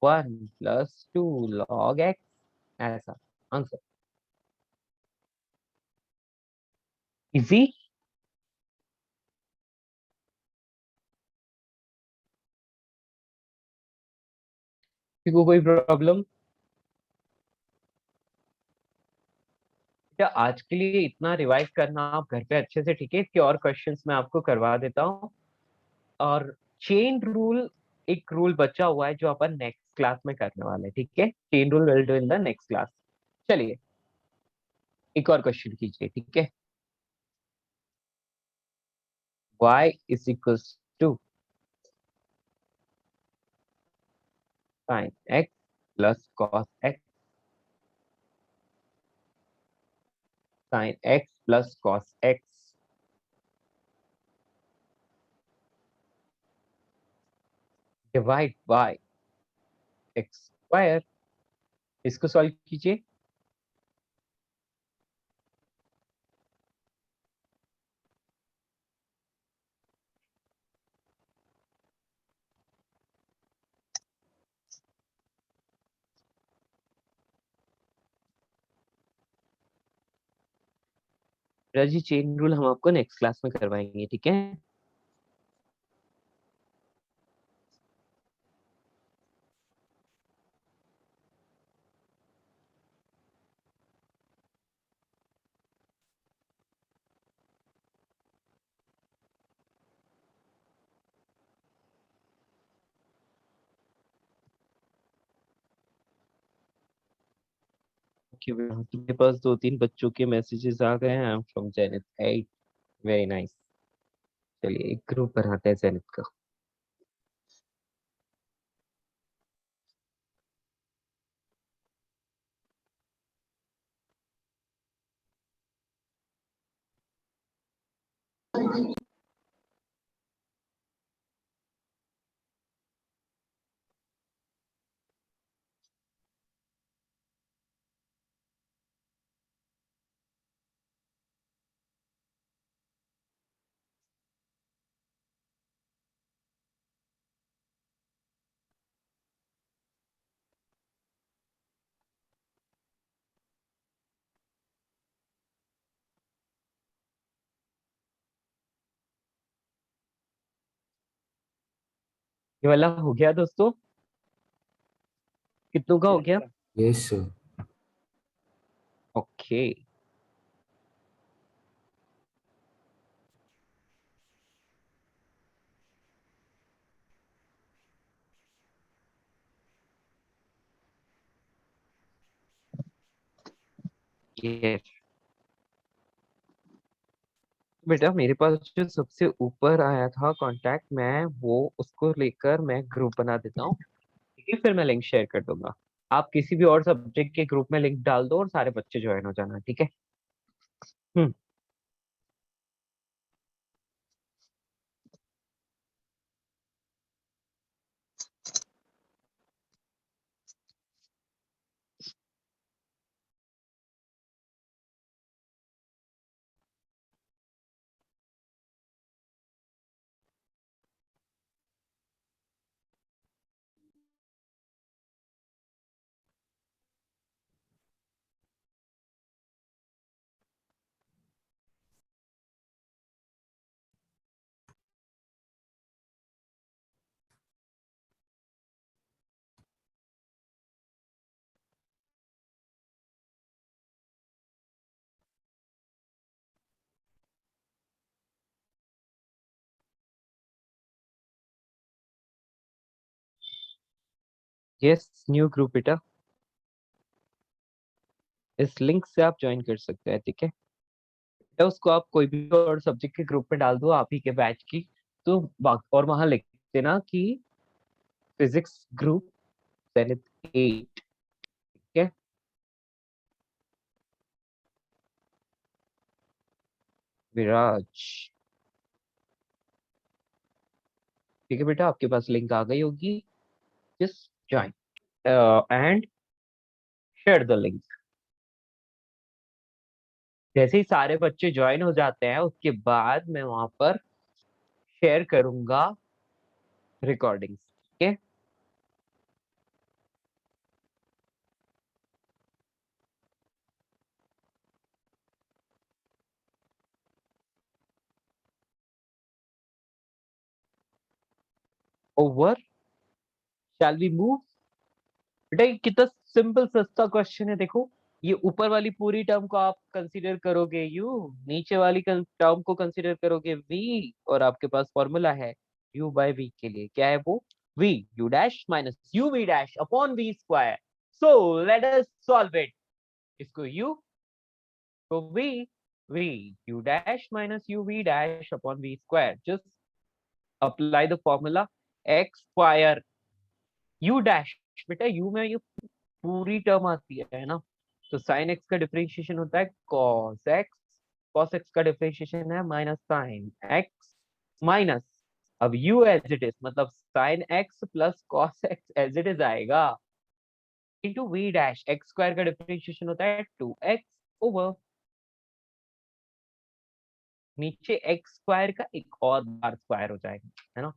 1 प्लस 2 log x, ऐसा आंसर। इजी, कोई प्रॉब्लम? क्या आज के लिए इतना रिवाइज करना आप घर पे अच्छे से, ठीक है, इसके और क्वेश्चंस मैं आपको करवा देता हूँ। और चेन रूल, एक रूल बचा हुआ है जो अपन नेक्स्ट क्लास में करने वाले हैं, ठीक है, chain rule will do in the next class. चलिए एक और क्वेश्चन कीजिए, ठीक है। y is equals to sin x plus cos x, sin x plus cos x divide by x square, इसको सॉल्व कीजिए। जी चेन रूल हम आपको नेक्स्ट क्लास में करवाएंगे, ठीक है। ओके बेटा, तुम्हारे पास 2-3 बच्चों के मैसेजेस आ गए हैं। I am from zenith 8। Very nice. चलिए एक ग्रुप बनाते हैं जेनिथ का। ये वाला हो गया दोस्तों? कितनों का हो गया? Yes, sir. ओके। ये बेटा मेरे पास जो सबसे ऊपर आया था कांटेक्ट, मैं वो उसको लेकर मैं ग्रुप बना देता हूँ, ठीक है। फिर मैं लिंक शेयर कर दूंगा। आप किसी भी और सब्जेक्ट के ग्रुप में लिंक डाल दो और सारे बच्चे ज्वाइन हो जाना, ठीक है। हम्म। यस, न्यू ग्रुप बेटा, इस लिंक से आप ज्वाइन कर सकते हैं, ठीक है। बेटा उसको आप कोई भी और सब्जेक्ट के ग्रुप में डाल दो, आप ही के बैच की। तो और वहां लिख देना कि फिजिक्स ग्रुप जेनिथ 8, ठीक है। विराज, ठीक है बेटा, आपके पास लिंक आ गई होगी। Just join and share the link. जैसे ही सारे बच्चे ज्वाइन हो जाते हैं उसके बाद मैं वहां पर शेयर करूंगा रिकॉर्डिंग्स, ठीक है। Over, shall we move? बेटा ये कितना सिंपल सस्ता क्वेश्चन है, देखो। ये ऊपर वाली पूरी टर्म को आप कंसीडर करोगे यू, नीचे वाली टर्म को कंसीडर करोगे वी, और आपके पास फॉर्मूला है यू बाय वी के लिए। क्या है वो? V u dash minus u v dash upon v square. So let us solve it. इसको यू को v u dash minus u v dash upon v square. Just apply the formula x square u dash. बेटा u में ये पूरी term आती है ना, तो साइन एक्स का डिफरेंशिएशन होता है कॉस एक्स। कॉस एक्स का डिफरेंशिएशन है माइनस साइन एक्स माइनस, अब यू एज इट इज मतलब sine x plus cos x as it is आएगा into v dash. X square का डिफरेंशिएशन होता है 2x ओवर नीचे एक्स स्क्वायर का एक और बार स्क्वायर हो जाएगा, है ना।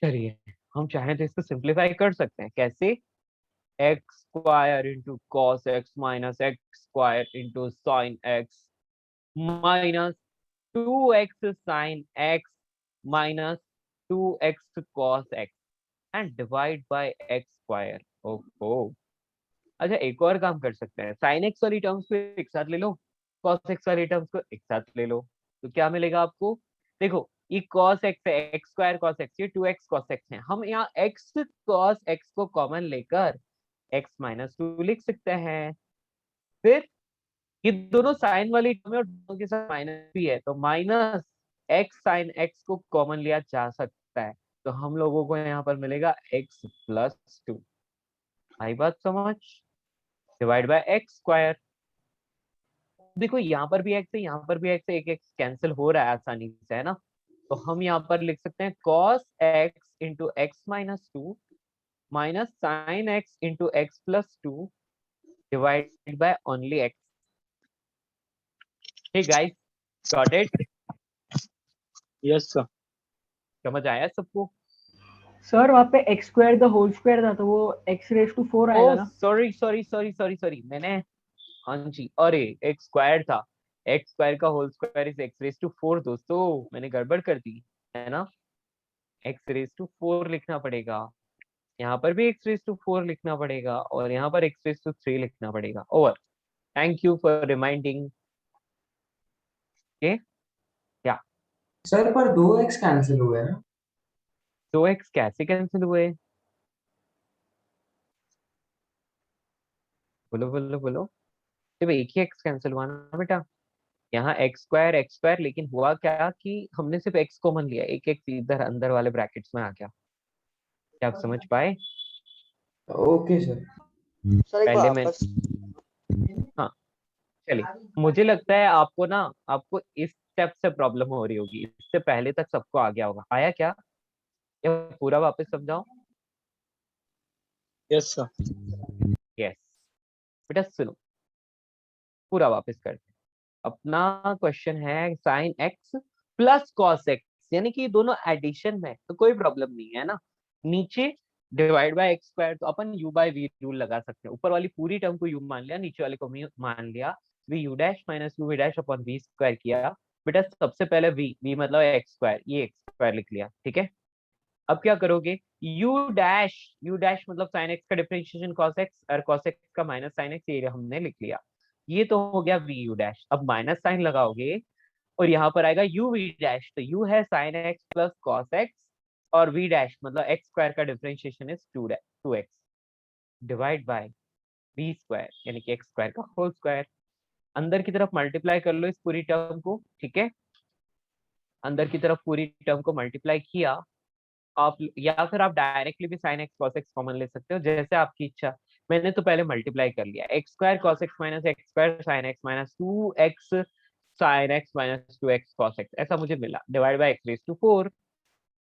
चलिए हम चाहें तो इसको सिंप्लीफाई कर सकते हैं। कैसे? X square into cos x minus x square into sine x minus 2x sin x minus 2x cos x and divide by x square. ओहो, अच्छा एक और काम कर सकते हैं, साइन एक्स वाली टर्म्स को एक साथ ले लो, कॉस एक्स वाली टर्म्स को एक साथ ले लो, तो क्या मिलेगा आपको? देखो ये कॉस एक्स है, एक्स स्क्वायर कॉस एक्स, ये 2x कॉस एक्स है, हम यहाँ x कॉस एक्स को कॉमन लेकर x माइनस 2 लिख सकते हैं। फिर ये दोनों साइन वाली टर्म है और दोनों के साथ माइनस भी है, तो माइनस एक्स साइन एक्स को कॉमन लिया जा सकता है, तो हम लोगों को यहाँ पर मिलेगा x प्लस 2। आई बात समझ? Divide by x square. देखो यहाँ पर भी x है, यहाँ पर भी x है, एक x कैंसिल हो रहा है आसानी से, है ना? तो हम यहाँ पर लिख सकते हैं cos x into x minus 2 minus sine x into x plus 2 divide by only x। Hey guys, got it? Yes sir. समझ आया सबको? सर वहाँ पे x square the whole square था, तो वो एक्स रेस टू 4 आएगा ओ ना? Sorry sorry sorry sorry sorry, मैंने, हाँ जी, अरे एक्स स्क्वायर था, एक्स स्क्वायर का whole square is x raise to 4 दोस्तों, मैंने गड़बड़ कर दी है ना? एक्स रेस टू 4 लिखना पड़ेगा, यहाँ पर भी एक्स रेस टू 4 लिखना पड़ेगा और यहाँ पर एक्स रेस टू 3 लिखना पड़ेगा। Over, thank you for reminding. Okay, क्या सर पर 2x कैंसिल हुए ना? 2x कैसे कैंसिल हुए? बोलो बोलो बोलो। सिर्फ एक ही x कैंसिल हुआ ना बेटा, यहाँ एक्स स्क्वायर, लेकिन हुआ क्या कि हमने सिर्फ x कॉमन लिया, एक एक इधर अंदर वाले ब्रैकेट्स में आ गया। क्या आप समझ पाए? Okay sir. सर एक पहले बार मैं, वापस। हाँ चलिए, मुझे लगता है आपको ना, आपको इस स्टेप से प्रॉब्लम हो रही होगी, इससे पहले तक सबको आ गया होगा, आया क्या? या पूरा वापस समझाओ? Yes sir. यस बेटा, सुनो, पूरा वापस करते हैं। अपना क्वेश्चन है sine x plus cos x, यानी कि दोनों एडिशन में, तो कोई प्रॉब्लम नहीं है ना। नीचे डिवाइड बाय एक्स स्क्वायर, तो अपन u बाय वी रूल लगा सकते हैं, ऊपर वाली पूरी टर्म को u मान लिया, नीचे वाले को v मान लिया, v u dash minus u v dash upon v square किया। बेटा सबसे पहले v मतलब एक्स स्क्वायर, ये एक्स स्क्वायर लिख लिया, ठीक है? अब क्या करोगे, u डैश मतलब साइन एक्स का डिफरेंशिएशन cos एक्स और cos एक्स का माइनस साइन एक्स, ये हमने लिख लिया। ये तो हो गया v u डैश, अब माइनस साइन लगाओगे और यहाँ पर आएगा u v डैश, तो u है sine x plus cos x और v डैश मतलब एक्स स्क्वायर का differentiation is 2x divide by v square, यानी कि एक्स स्क्वायर का होल स्क्वायर। अंदर की तरफ मल्टीप्लाई कर लो इस पूरी टर्म को, ठीक है? अंदर की तरफ पूरी टर्म को मल्टीप्लाई किया आप, या फिर आप डायरेक्टली भी sine x cos x common ले सकते हो, जैसे आपकी इच्छा। मैंने तो पहले मल्टीप्लाई कर लिया, x square cos x minus x square sine x minus 2x sine x minus 2x cos x, ऐसा मुझे मिला, divide by x raise to 4।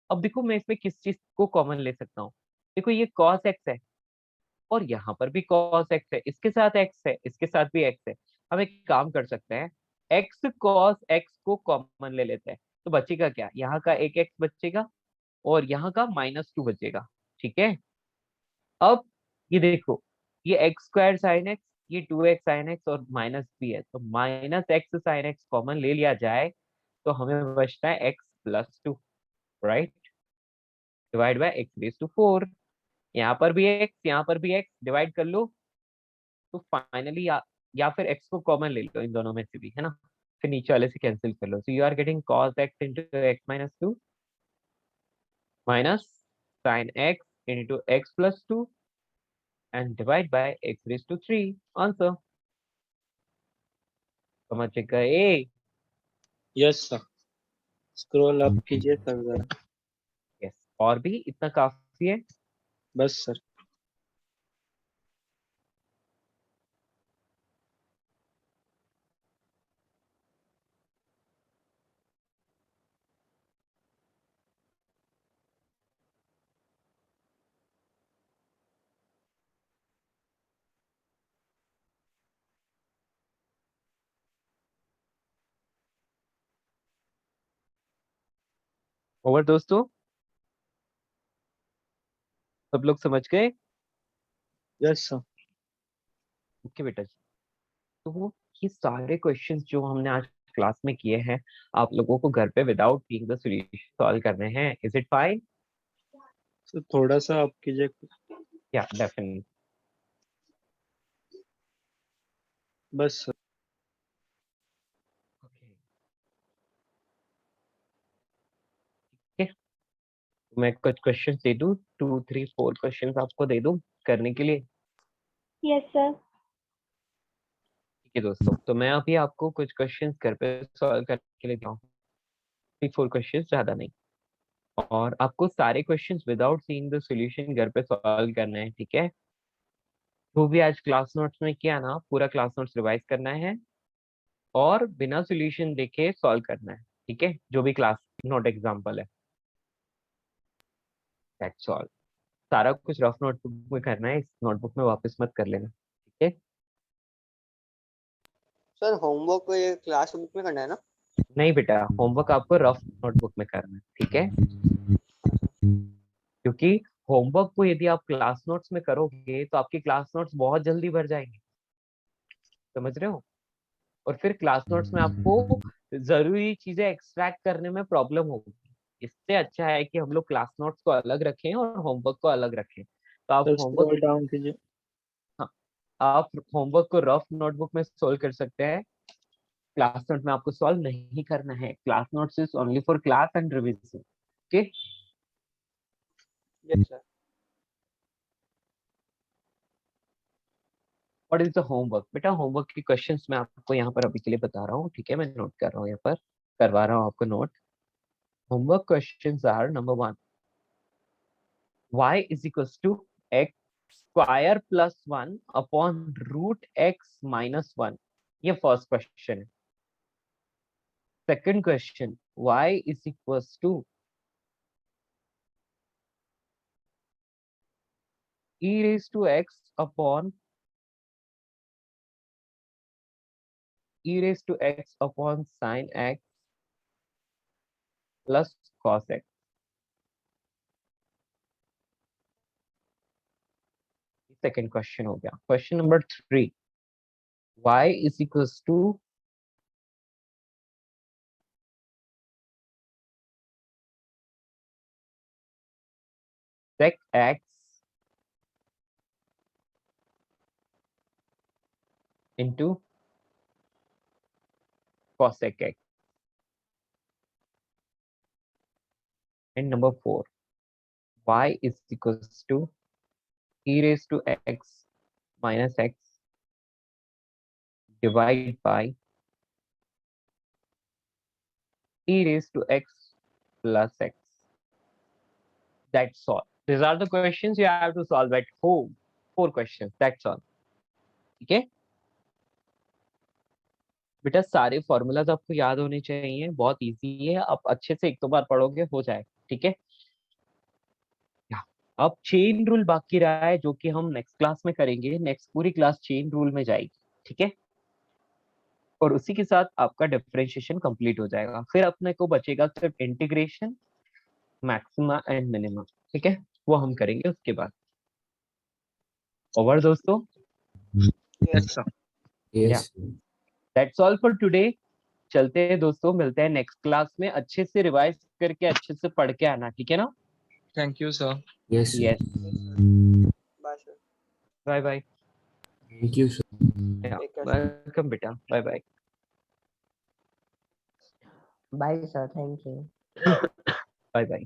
अब देखो मैं इसमें किस चीज को कॉमन ले सकता हूँ, देखो ये cos x है और यहाँ पर भी cos x है, इसके साथ x है, इसके साथ भी x है। हम एक काम कर सकते हैं, x cos x को कॉमन ले लेते हैं, तो बचेगा क्या? यहाँ का एक x बचेगा और यहाँ का -2 बचेगा, ठीक है? अब ये देखो, ये एक्स स्क्वायर साइन एक्स, ये 2x साइन एक्स और माइनस भी है, तो minus x sine x common ले लिया जाए तो हमें बचता है x प्लस 2, right? Divide by x raise to 4, यहाँ पर भी x, यहाँ पर भी x, डिवाइड कर लो, तो फाइनली या फिर x को कॉमन ले लो इन दोनों में से भी, है ना? फिर नीचे वाले से कैंसिल कर लो, so you are getting cos x into x minus 2 minus sine x into x plus 2 and divide by x raised to 3 answer. समझ गए? Yes sir. स्क्रॉल अप कीजिए सर जरा। यस, और भी इतना काफी है। बस सर। ओवर दोस्तों, सब लोग समझ गए? Yes sir. ओके बेटा जी, तो वो ये सारे क्वेश्चंस जो हमने आज क्लास में किए हैं आप लोगों को घर पे without seeing the solution solve करने हैं. Is it fine? सर थोड़ा सा आप कीजिए. या डेफिनेटली. बस सर. मैं कुछ क्वेश्चन दे दूं, 2 3 4 क्वेश्चंस आपको दे दूं करने के लिए. Yes sir. ठीक है दोस्तों, तो मैं अभी आपको कुछ क्वेश्चंस घर पे सॉल्व करने के लिए दूंगा. 3 4 क्वेश्चंस, ज्यादा नहीं. और आपको सारे questions without seeing the solution घर पे सॉल्व करना है. ठीक है, जो भी आज क्लास नोट्स में किया ना, पूरा क्लास नोट्स रिवाइज करना है और बिना सॉल्यूशन देखे सॉल्व करना है. ठीक है, जो भी क्लास नोट एग्जांपल है, दैट्स ऑल. सारा कुछ रफ नोटबुक में करना है, इस नोटबुक में वापस मत कर लेना. ठीक है. सर होमवर्क को ये क्लास बुक में करना है ना? नहीं बेटा, होमवर्क आपको रफ नोटबुक में करना है. ठीक है, क्योंकि होमवर्क को यदि आप क्लास नोट्स में करोगे तो आपकी क्लास नोट्स बहुत जल्दी भर जाएंगे. समझ रहे हो? और फिर क्लास नोट्स में आपको जरूरी चीजें एक्सट्रैक्ट करने में प्रॉब्लम होगी. इससे अच्छा है कि हम लोग क्लास नोट्स को अलग रखें और होमवर्क को अलग रखें. तो आप सर होमवर्क, स्क्रॉल डाउन कीजिए. हाँ, आप होमवर्क को रफ नोटबुक में सोल्व कर सकते हैं. क्लास नोट में आपको सॉल्व नहीं करना है. Class notes is only for class and revision. Okay. Yes sir. What is the homework? बेटा होमवर्क के क्वेश्चंस मैं आपको यहाँ पर अभी के लिए बता रहा हूँ. ठीक है, मैं नोट कर रहा हूँ, यहाँ पर करवा रहा हूँ आपको note. Homework questions are number 1, y is equals to x square plus 1 upon root x minus 1. ये फर्स्ट क्वेश्चन है. Second question, y is equals to e raised to x upon sin x plus cos x. Second question हो गया. Question number 3, y is equals to sec x into cosec x. And number 4, y is equals to e raised to x minus x divided by e raised to x plus x. That's all. These are the questions you have to solve at home. 4 questions. That's all. ठीक है बेटा, सारे formulas आपको याद होने चाहिए. बहुत easy है, आप अच्छे से 1-2 बार पढ़ोगे हो जाए. ठीक है, अब चेन रूल बाकी रहा है जो कि हम नेक्स्ट क्लास में करेंगे. नेक्स्ट पूरी क्लास चेन रूल में जाएगी. ठीक है, और उसी के साथ आपका डिफरेंशिएशन कंप्लीट हो जाएगा. फिर अपने को बचेगा सिर्फ इंटीग्रेशन, मैक्सिमा एंड मिनिमा. ठीक है, वो हम करेंगे उसके बाद. ओवर दोस्तों. Yes sir. Yes. That's all for today. चलते हैं दोस्तों, मिलते हैं नेक्स्ट क्लास में. अच्छे से रिवाइज करके अच्छे से पढ़ के आना. ठीक है ना? Thank you sir. Yes. sir. Yes. Bye sir. Bye bye. Thank you, sir. Take care, sir. Welcome बेटा. Bye bye. Bye, sir. Thank you. Bye bye.